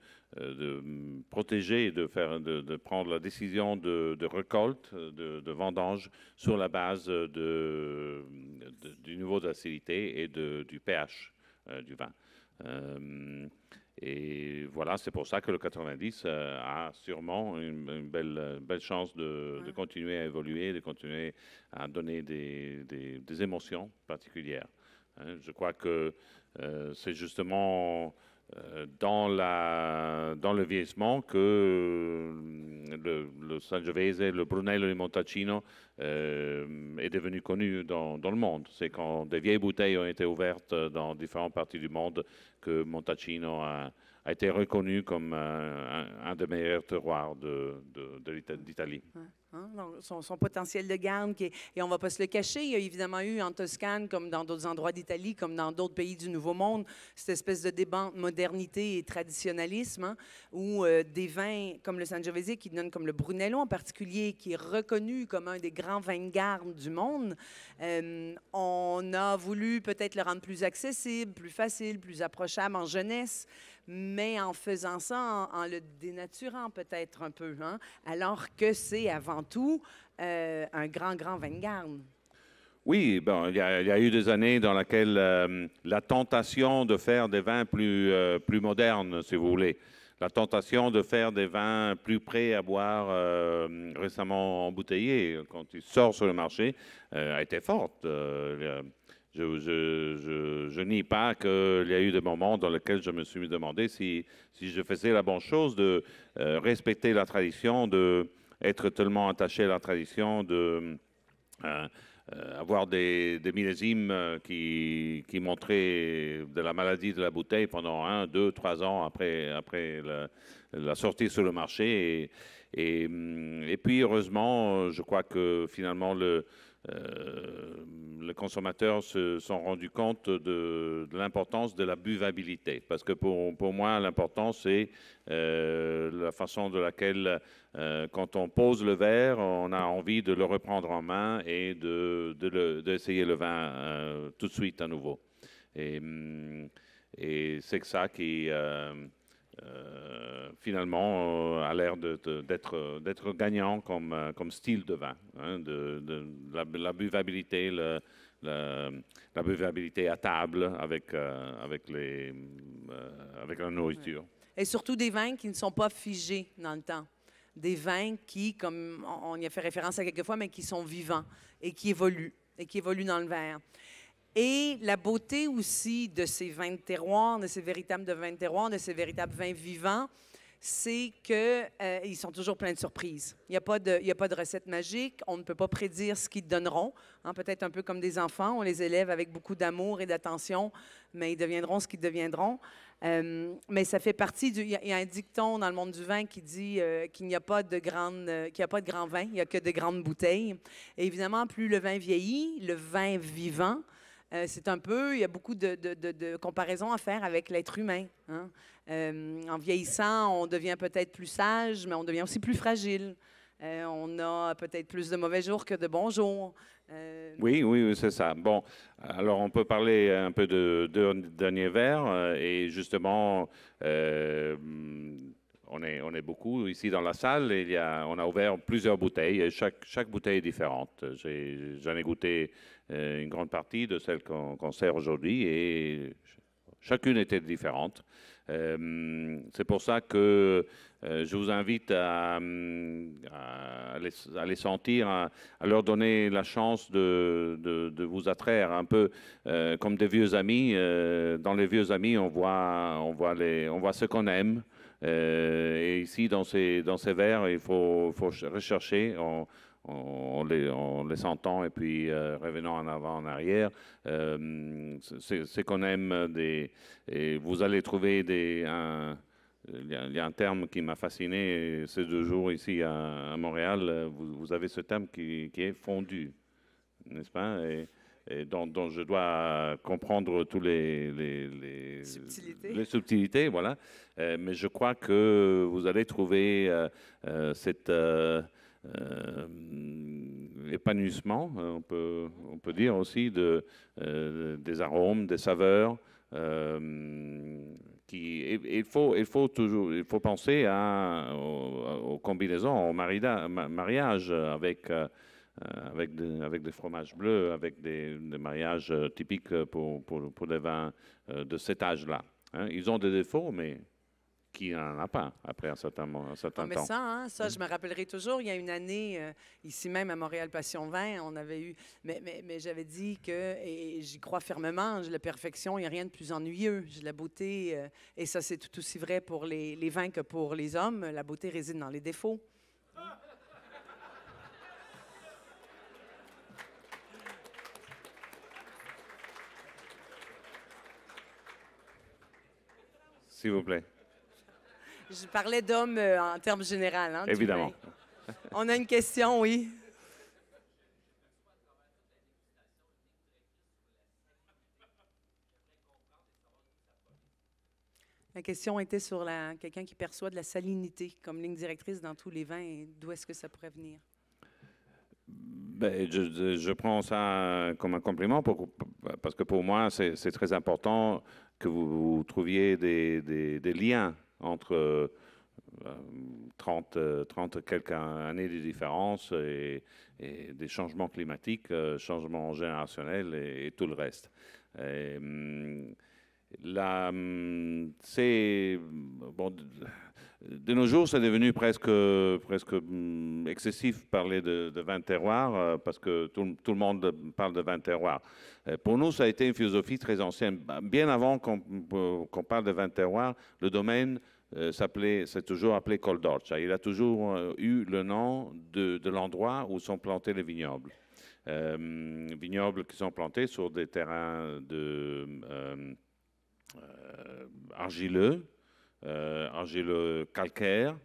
S2: protéger, de prendre la décision de récolte, de vendange sur la base du niveau d'acidité et du pH. Du vin. Et voilà, c'est pour ça que le 90 a sûrement une belle chance de continuer à évoluer, de continuer à donner des émotions particulières. Je crois que c'est justement dans le vieillissement que le Sangiovese, le Brunello di Montalcino est devenu connu dans le monde. C'est quand des vieilles bouteilles ont été ouvertes dans différentes parties du monde que Montalcino a été reconnu comme un des meilleurs terroirs d'Italie.
S1: Donc, son potentiel de garde, et on ne va pas se le cacher, il y a évidemment eu en Toscane, comme dans d'autres endroits d'Italie, comme dans d'autres pays du Nouveau Monde, cette espèce de débat entre modernité et traditionnalisme, où des vins comme le Sangiovese, qui donne comme le Brunello en particulier, qui est reconnu comme un des grands vins de garde du monde, on a voulu peut-être le rendre plus accessible, plus facile, plus approchable en jeunesse, mais en faisant ça, en le dénaturant peut-être un peu, alors que c'est avant tout un grand vin de garde.
S2: Oui, bon, il y a eu des années dans lesquelles la tentation de faire des vins plus modernes, si vous voulez, la tentation de faire des vins plus prêts à boire récemment embouteillés, quand ils sortent sur le marché, a été forte. Je nie pas qu'il y a eu des moments dans lesquels je me suis demandé si je faisais la bonne chose de respecter la tradition, d'être tellement attaché à la tradition, avoir des millésimes qui montraient de la maladie de la bouteille pendant 1, 2, 3 ans après la sortie sur le marché. Et puis, heureusement, je crois que finalement, les consommateurs se sont rendus compte de l'importance de la buvabilité. Parce que pour moi, l'important, c'est la façon de laquelle, quand on pose le verre, on a envie de le reprendre en main et d'essayer le vin tout de suite à nouveau. Et c'est ça qui... finalement, a l'air d'être gagnant comme style de vin, la buvabilité, la buvabilité à table avec la nourriture.
S1: Et surtout des vins qui ne sont pas figés dans le temps. Des vins qui, comme on y a fait référence à quelques fois, mais qui sont vivants et qui évoluent dans le verre. Et la beauté aussi de ces vins de terroir, de ces véritables vins de terroir, de ces véritables vins vivants, c'est qu'ils sont toujours pleins de surprises. Il n'y a pas de recette magique. On ne peut pas prédire ce qu'ils donneront. Peut-être un peu comme des enfants, on les élève avec beaucoup d'amour et d'attention, mais ils deviendront ce qu'ils deviendront. Mais ça fait partie il y a un dicton dans le monde du vin qui dit qu'il n'y a pas de grands vins, il n'y a que de grandes bouteilles. Et évidemment, plus le vin vieillit, le vin vivant, c'est un peu, il y a beaucoup de comparaisons à faire avec l'être humain. En vieillissant, on devient peut-être plus sage, mais on devient aussi plus fragile. On a peut-être plus de mauvais jours que de bons jours.
S2: Oui, oui, oui, c'est ça. Bon, alors on peut parler un peu de dernier verre et justement, on est beaucoup ici dans la salle et on a ouvert plusieurs bouteilles et chaque bouteille est différente. J'en ai goûté une grande partie de celles qu'on sert aujourd'hui et chacune était différente. C'est pour ça que je vous invite à les sentir, à leur donner la chance de vous attraire un peu comme des vieux amis. Dans les vieux amis, on voit ce qu'on aime. Et ici, dans ces verres, il faut rechercher. On les entend et puis revenant en avant, en arrière. C'est qu'on aime et vous allez trouver il y a un terme qui m'a fasciné ces 2 jours ici à Montréal. Vous avez ce terme qui est fondu, n'est-ce pas? Et dont je dois comprendre tous les subtilités, voilà. Mais je crois que vous allez trouver cet épanouissement, on peut dire aussi, des arômes, des saveurs. Il faut penser aux combinaisons, au mariage avec des fromages bleus, avec des mariages typiques pour des vins de cet âge-là. Hein. Ils ont des défauts, mais qui n'en a pas après un certain
S1: Mais
S2: temps.
S1: ça, je me rappellerai toujours. Il y a une année, ici même à Montréal Passion Vin, on avait eu... Mais j'avais dit que, et j'y crois fermement, la perfection, il n'y a rien de plus ennuyeux. La beauté, et ça c'est tout aussi vrai pour les vins que pour les hommes, la beauté réside dans les défauts.
S2: S'il vous plaît.
S1: Je parlais d'hommes en termes généraux. Hein,
S2: évidemment.
S1: On a une question, oui. La question était sur quelqu'un qui perçoit de la salinité comme ligne directrice dans tous les vins. D'où est-ce que ça pourrait venir?
S2: Ben, je prends ça comme un compliment parce que pour moi, c'est très important que vous trouviez des liens entre 30 quelques années de différence et des changements climatiques, changements générationnels et tout le reste. Là, c'est bon. De nos jours, c'est devenu presque excessif parler de vin de terroir parce que tout le monde parle de vin de terroir. Pour nous, ça a été une philosophie très ancienne. Bien avant qu'on parle de vin de terroir, le domaine c'est toujours appelé Col d'Orcia. Il a toujours eu le nom de l'endroit où sont plantés les vignobles. Vignobles qui sont plantés sur des terrains argileux calcaire,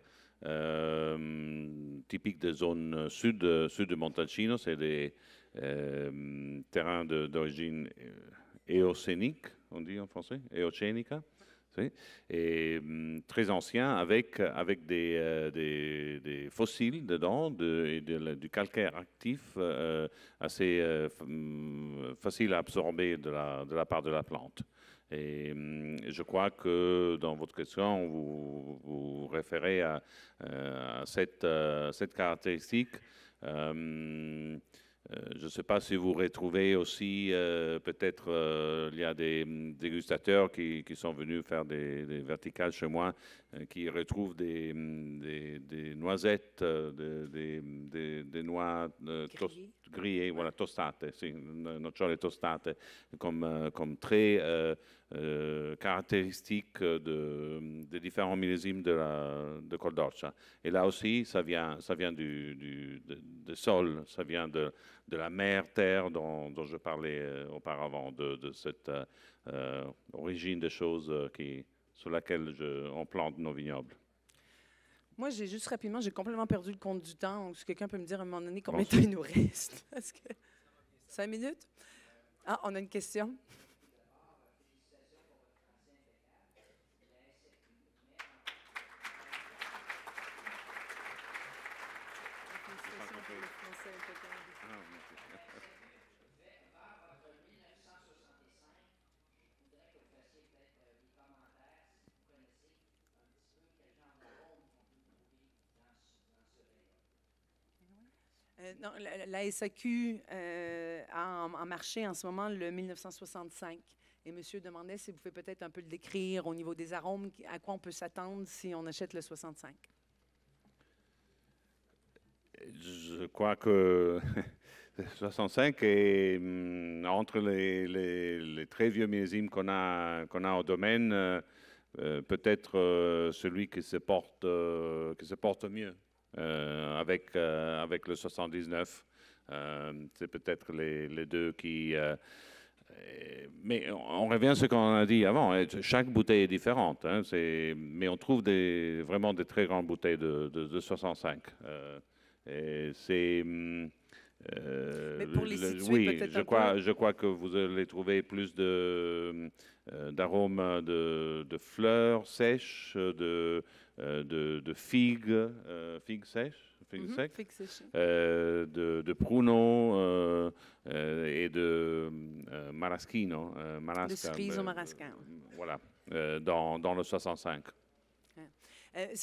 S2: typique des zones sud de Montalcino, c'est des terrains d'origine éocénique, on dit en français, éocénica, et très anciens avec des fossiles dedans et du calcaire actif assez facile à absorber de la part de la plante. Et je crois que dans votre question, vous référez à cette caractéristique. Je ne sais pas si vous retrouvez aussi, peut-être il y a des dégustateurs qui sont venus faire des verticales chez moi, qui retrouvent des noisettes, des noix grillées, voilà, tostate, sì, nocciole tostate, comme très caractéristique des différents millésimes de Col d'Orcia. Et là aussi, ça vient du sol, ça vient de la mère terre dont je parlais auparavant, de cette origine des choses sur laquelle on plante nos vignobles.
S1: Moi, j'ai complètement perdu le compte du temps. Donc, si quelqu'un peut me dire à un moment donné combien de temps il nous reste? Parce que 5 minutes? Ah, on a une question. Non, la SAQ a en marché en ce moment le 1965. Et monsieur demandait si vous pouvez peut-être un peu le décrire au niveau des arômes, à quoi on peut s'attendre si on achète le 65.
S2: Je crois que 65 est entre les très vieux millésimes qu'on a au domaine, peut-être celui qui se porte mieux avec le 79. C'est peut-être les deux qui... mais on revient à ce qu'on a dit avant. Chaque bouteille est différente. Hein, mais on trouve vraiment des très grandes bouteilles de 65. Et c'est...
S1: Mais pour les situer
S2: oui,
S1: peut-être
S2: je crois que vous allez trouver plus d'arômes de fleurs sèches, de figues, figues sèches, figues secs, de pruneaux et de maraschino,
S1: de cerise au marascan.
S2: voilà, dans le 65.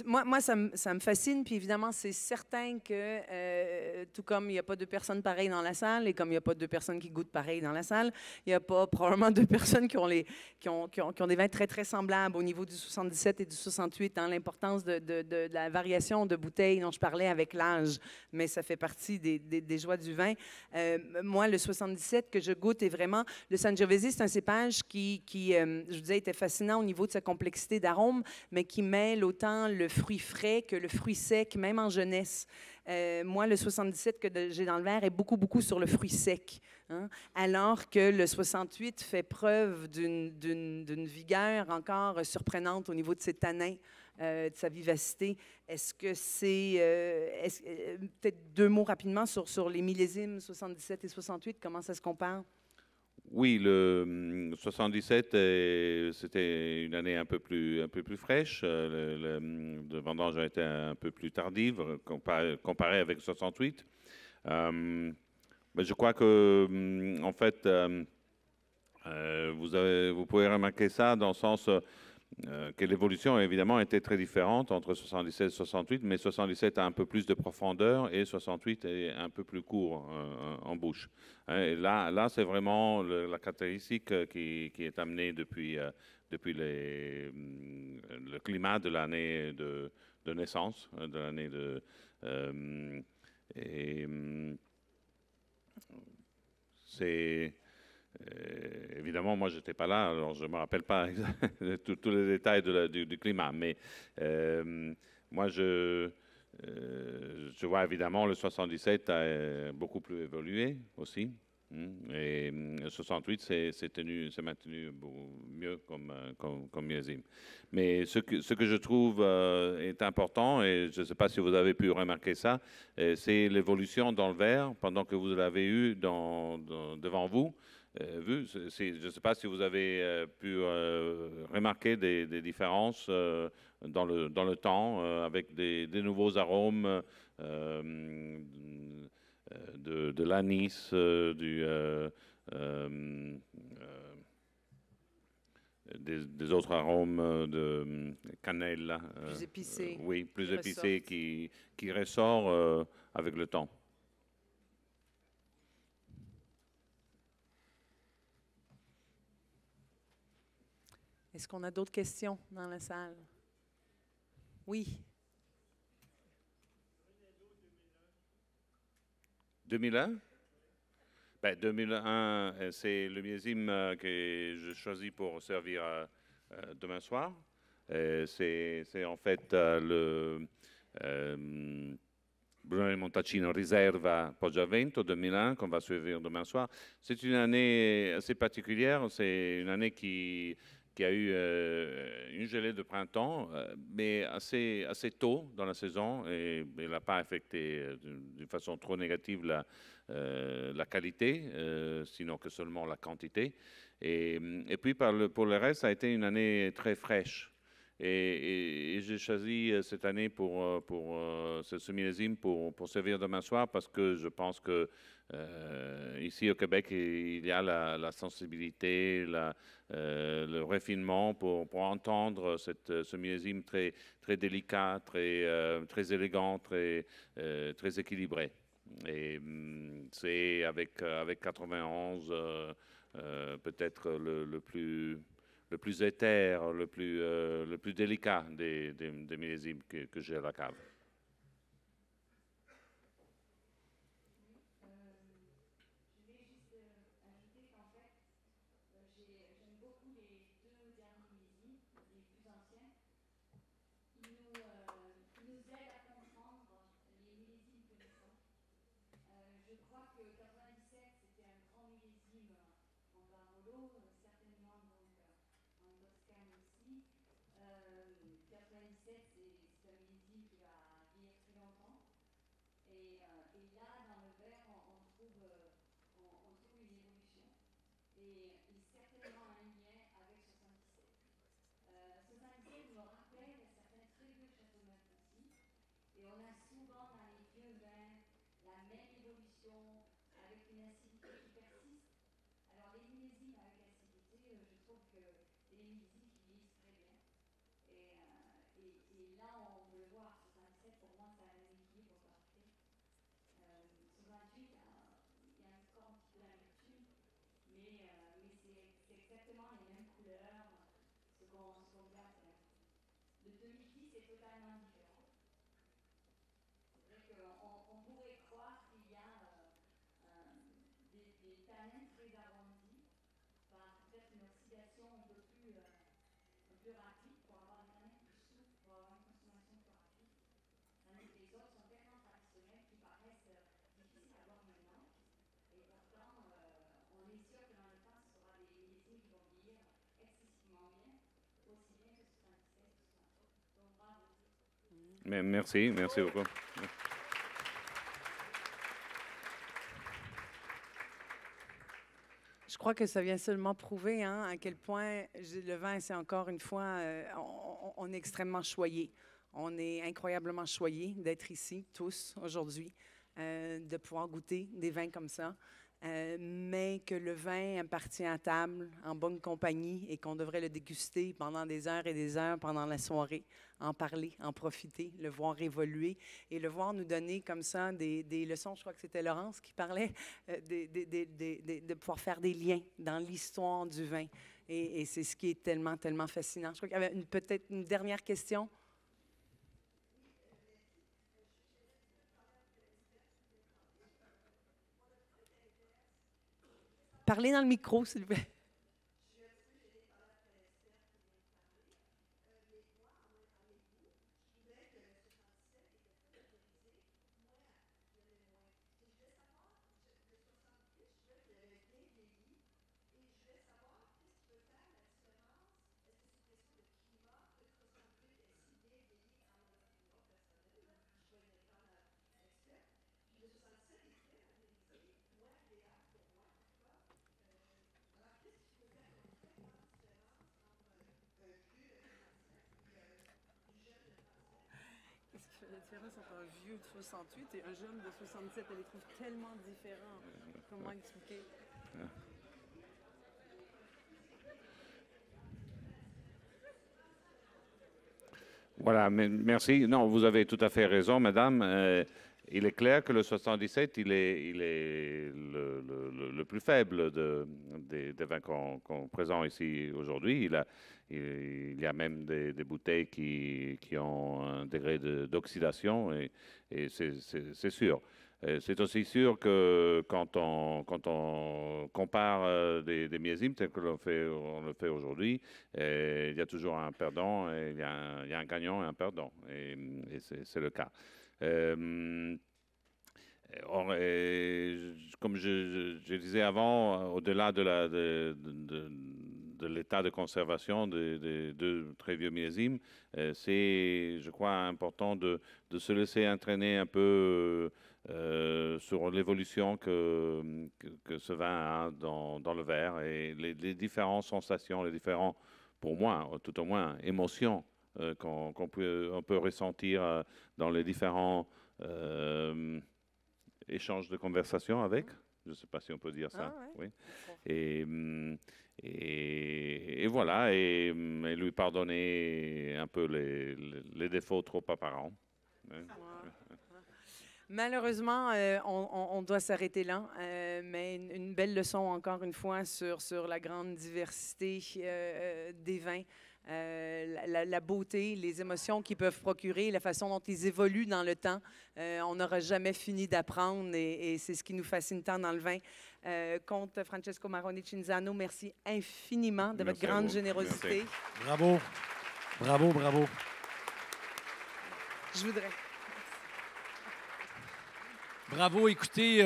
S1: Moi ça me fascine, puis évidemment, c'est certain que, tout comme il n'y a pas deux personnes pareilles dans la salle, et comme il n'y a pas deux personnes qui goûtent pareil dans la salle, il n'y a pas probablement deux personnes qui ont des vins très, très semblables au niveau du 77 et du 68, hein, l'importance de la variation de bouteilles dont je parlais avec l'âge, mais ça fait partie des joies du vin. Moi, le 77 que je goûte est vraiment... Le Sangiovese, c'est un cépage qui je vous disais, était fascinant au niveau de sa complexité d'arôme, mais qui mêle autant le fruit frais que le fruit sec, même en jeunesse. Moi, le 77 que j'ai dans le verre est beaucoup, beaucoup sur le fruit sec, hein, alors que le 68 fait preuve d'une vigueur encore surprenante au niveau de ses tanins, de sa vivacité. Est-ce que c'est... peut-être deux mots rapidement sur les millésimes 77 et 68, comment ça se compare?
S2: Oui, le 77, c'était une année un peu plus fraîche. Le vendange a été un peu plus tardive comparé avec 68. Mais je crois que, en fait, vous pouvez remarquer ça dans le sens que l'évolution, évidemment, était très différente entre 77 et 68, mais 77 a un peu plus de profondeur et 68 est un peu plus court en bouche. Et là c'est vraiment la caractéristique qui est amenée depuis le climat de l'année de naissance, de l'année de... c'est... évidemment, moi, je n'étais pas là, alors je ne me rappelle pas tous les détails du climat, mais moi, je vois évidemment le 77 a beaucoup plus évolué aussi, et le 68 s'est maintenu mieux comme millésime. Mais ce que je trouve est important, et je ne sais pas si vous avez pu remarquer ça, c'est l'évolution dans le verre pendant que vous l'avez eu devant vous. Je ne sais pas si vous avez pu remarquer des différences dans le temps avec des nouveaux arômes de l'anis, des autres arômes de cannelle.
S1: Plus épicés.
S2: Oui, plus épicés qui ressort avec le temps.
S1: Est-ce qu'on a d'autres questions dans la salle? Oui.
S2: 2001? Ben, 2001, c'est le millésime que je choisis pour servir demain soir. C'est en fait le Brunello Montacino Riserva Poggiavento 2001 qu'on va servir demain soir. C'est une année assez particulière. C'est une année qui a eu une gelée de printemps, mais assez tôt dans la saison, et elle n'a pas affecté d'une façon trop négative la qualité, sinon que seulement la quantité. Et puis pour le reste, ça a été une année très fraîche. Et j'ai choisi cette année pour ce millésime pour servir demain soir parce que je pense que ici au Québec, il y a la sensibilité, le refinement pour entendre ce millésime très, très délicat, très élégant, très équilibré. Et c'est avec 91 peut-être le plus éther, le plus délicat des millésimes que j'ai à la cave. Merci beaucoup.
S1: Je crois que ça vient seulement prouver à quel point le vin, c'est encore une fois, on est extrêmement choyé. On est incroyablement choyés d'être ici, tous, aujourd'hui, de pouvoir goûter des vins comme ça. Mais que le vin appartient à table, en bonne compagnie, et qu'on devrait le déguster pendant des heures et des heures pendant la soirée, en parler, en profiter, le voir évoluer et le voir nous donner comme ça des leçons. Je crois que c'était Laurence qui parlait de pouvoir faire des liens dans l'histoire du vin. Et c'est ce qui est tellement, tellement fascinant. Je crois qu'il y avait peut-être une dernière question. Parlez dans le micro, s'il vous plaît. La différence entre un vieux de 68 et un jeune de 67, elle les trouve tellement différents. Comment expliquer?
S2: Voilà, merci. Non, vous avez tout à fait raison, madame. Il est clair que le 77, il est le plus faible des vins qu'on présente ici aujourd'hui. Il y a même des bouteilles qui ont un degré d'oxydation, et c'est sûr. C'est aussi sûr que quand on compare des millésimes tels que on le fait aujourd'hui, il y a toujours un perdant, et il y a un gagnant et un perdant, et c'est le cas. Comme je disais avant, au-delà de l'état de conservation des deux très vieux millésimes, c'est, je crois, important de se laisser entraîner un peu sur l'évolution que ce vin a dans le verre, et les différentes sensations, les différentes, pour moi, tout au moins, émotions qu'on on peut ressentir dans les différents échanges de conversation avec. Je ne sais pas si on peut dire ça.
S1: Ah, ouais.
S2: Oui. Et voilà, et lui pardonner un peu les défauts trop apparents.
S1: Malheureusement, on doit s'arrêter là, mais une belle leçon encore une fois sur la grande diversité des vins, la beauté, les émotions qu'ils peuvent procurer, la façon dont ils évoluent dans le temps. On n'aura jamais fini d'apprendre et c'est ce qui nous fascine tant dans le vin. Comte Francesco Maroni Cinzano, merci infiniment de votre grande générosité.
S2: Merci.
S3: Bravo, bravo, bravo.
S1: Je voudrais...
S3: Bravo, écoutez...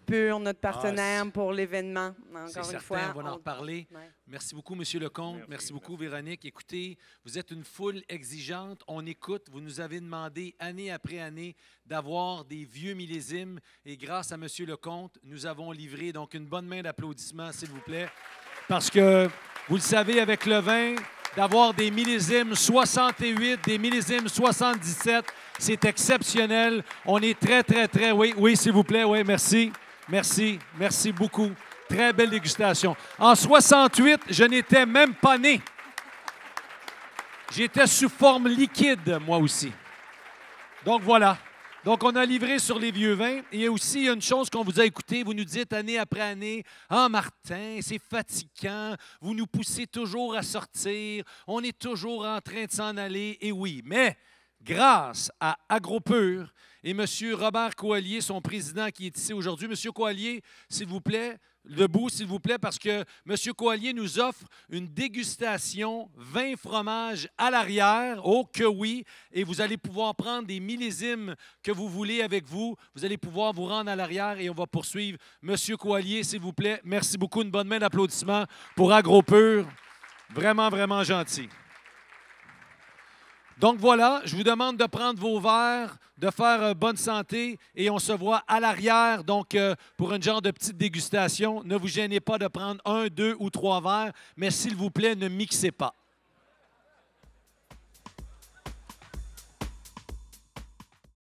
S1: Pur, notre partenaire pour l'événement, encore une fois.
S3: On va en reparler.
S1: Ouais.
S3: Merci beaucoup, M. Lecomte. Merci beaucoup, Véronique. Écoutez, vous êtes une foule exigeante. On écoute. Vous nous avez demandé, année après année, d'avoir des vieux millésimes. Et grâce à M. Lecomte, nous avons livré. Donc, une bonne main d'applaudissements, s'il vous plaît. Parce que, vous le savez, avec le vin, d'avoir des millésimes 68, des millésimes 77, c'est exceptionnel. On est très, très, très... Oui, s'il vous plaît. Oui, merci. Merci. Merci beaucoup. Très belle dégustation. En 68, je n'étais même pas né. J'étais sous forme liquide, moi aussi. Donc, voilà. Donc, on a livré sur les vieux vins. Et aussi, il y a une chose qu'on vous a écouté. Vous nous dites année après année, « Ah, Martin, c'est fatigant. Vous nous poussez toujours à sortir. On est toujours en train de s'en aller. » Et oui, mais grâce à AgroPur et M. Robert Coallier, son président qui est ici aujourd'hui. M. Coallier, s'il vous plaît, debout, s'il vous plaît, parce que M. Coallier nous offre une dégustation vin fromage à l'arrière. Oh que oui! Et vous allez pouvoir prendre des millésimes que vous voulez avec vous. Vous allez pouvoir vous rendre à l'arrière et on va poursuivre. M. Coallier, s'il vous plaît, merci beaucoup. Une bonne main d'applaudissement pour AgroPur. Vraiment, vraiment gentil. Donc voilà, je vous demande de prendre vos verres, de faire bonne santé et on se voit à l'arrière, donc pour une genre de petite dégustation. Ne vous gênez pas de prendre 1, 2 ou 3 verres, mais s'il vous plaît, ne mixez pas.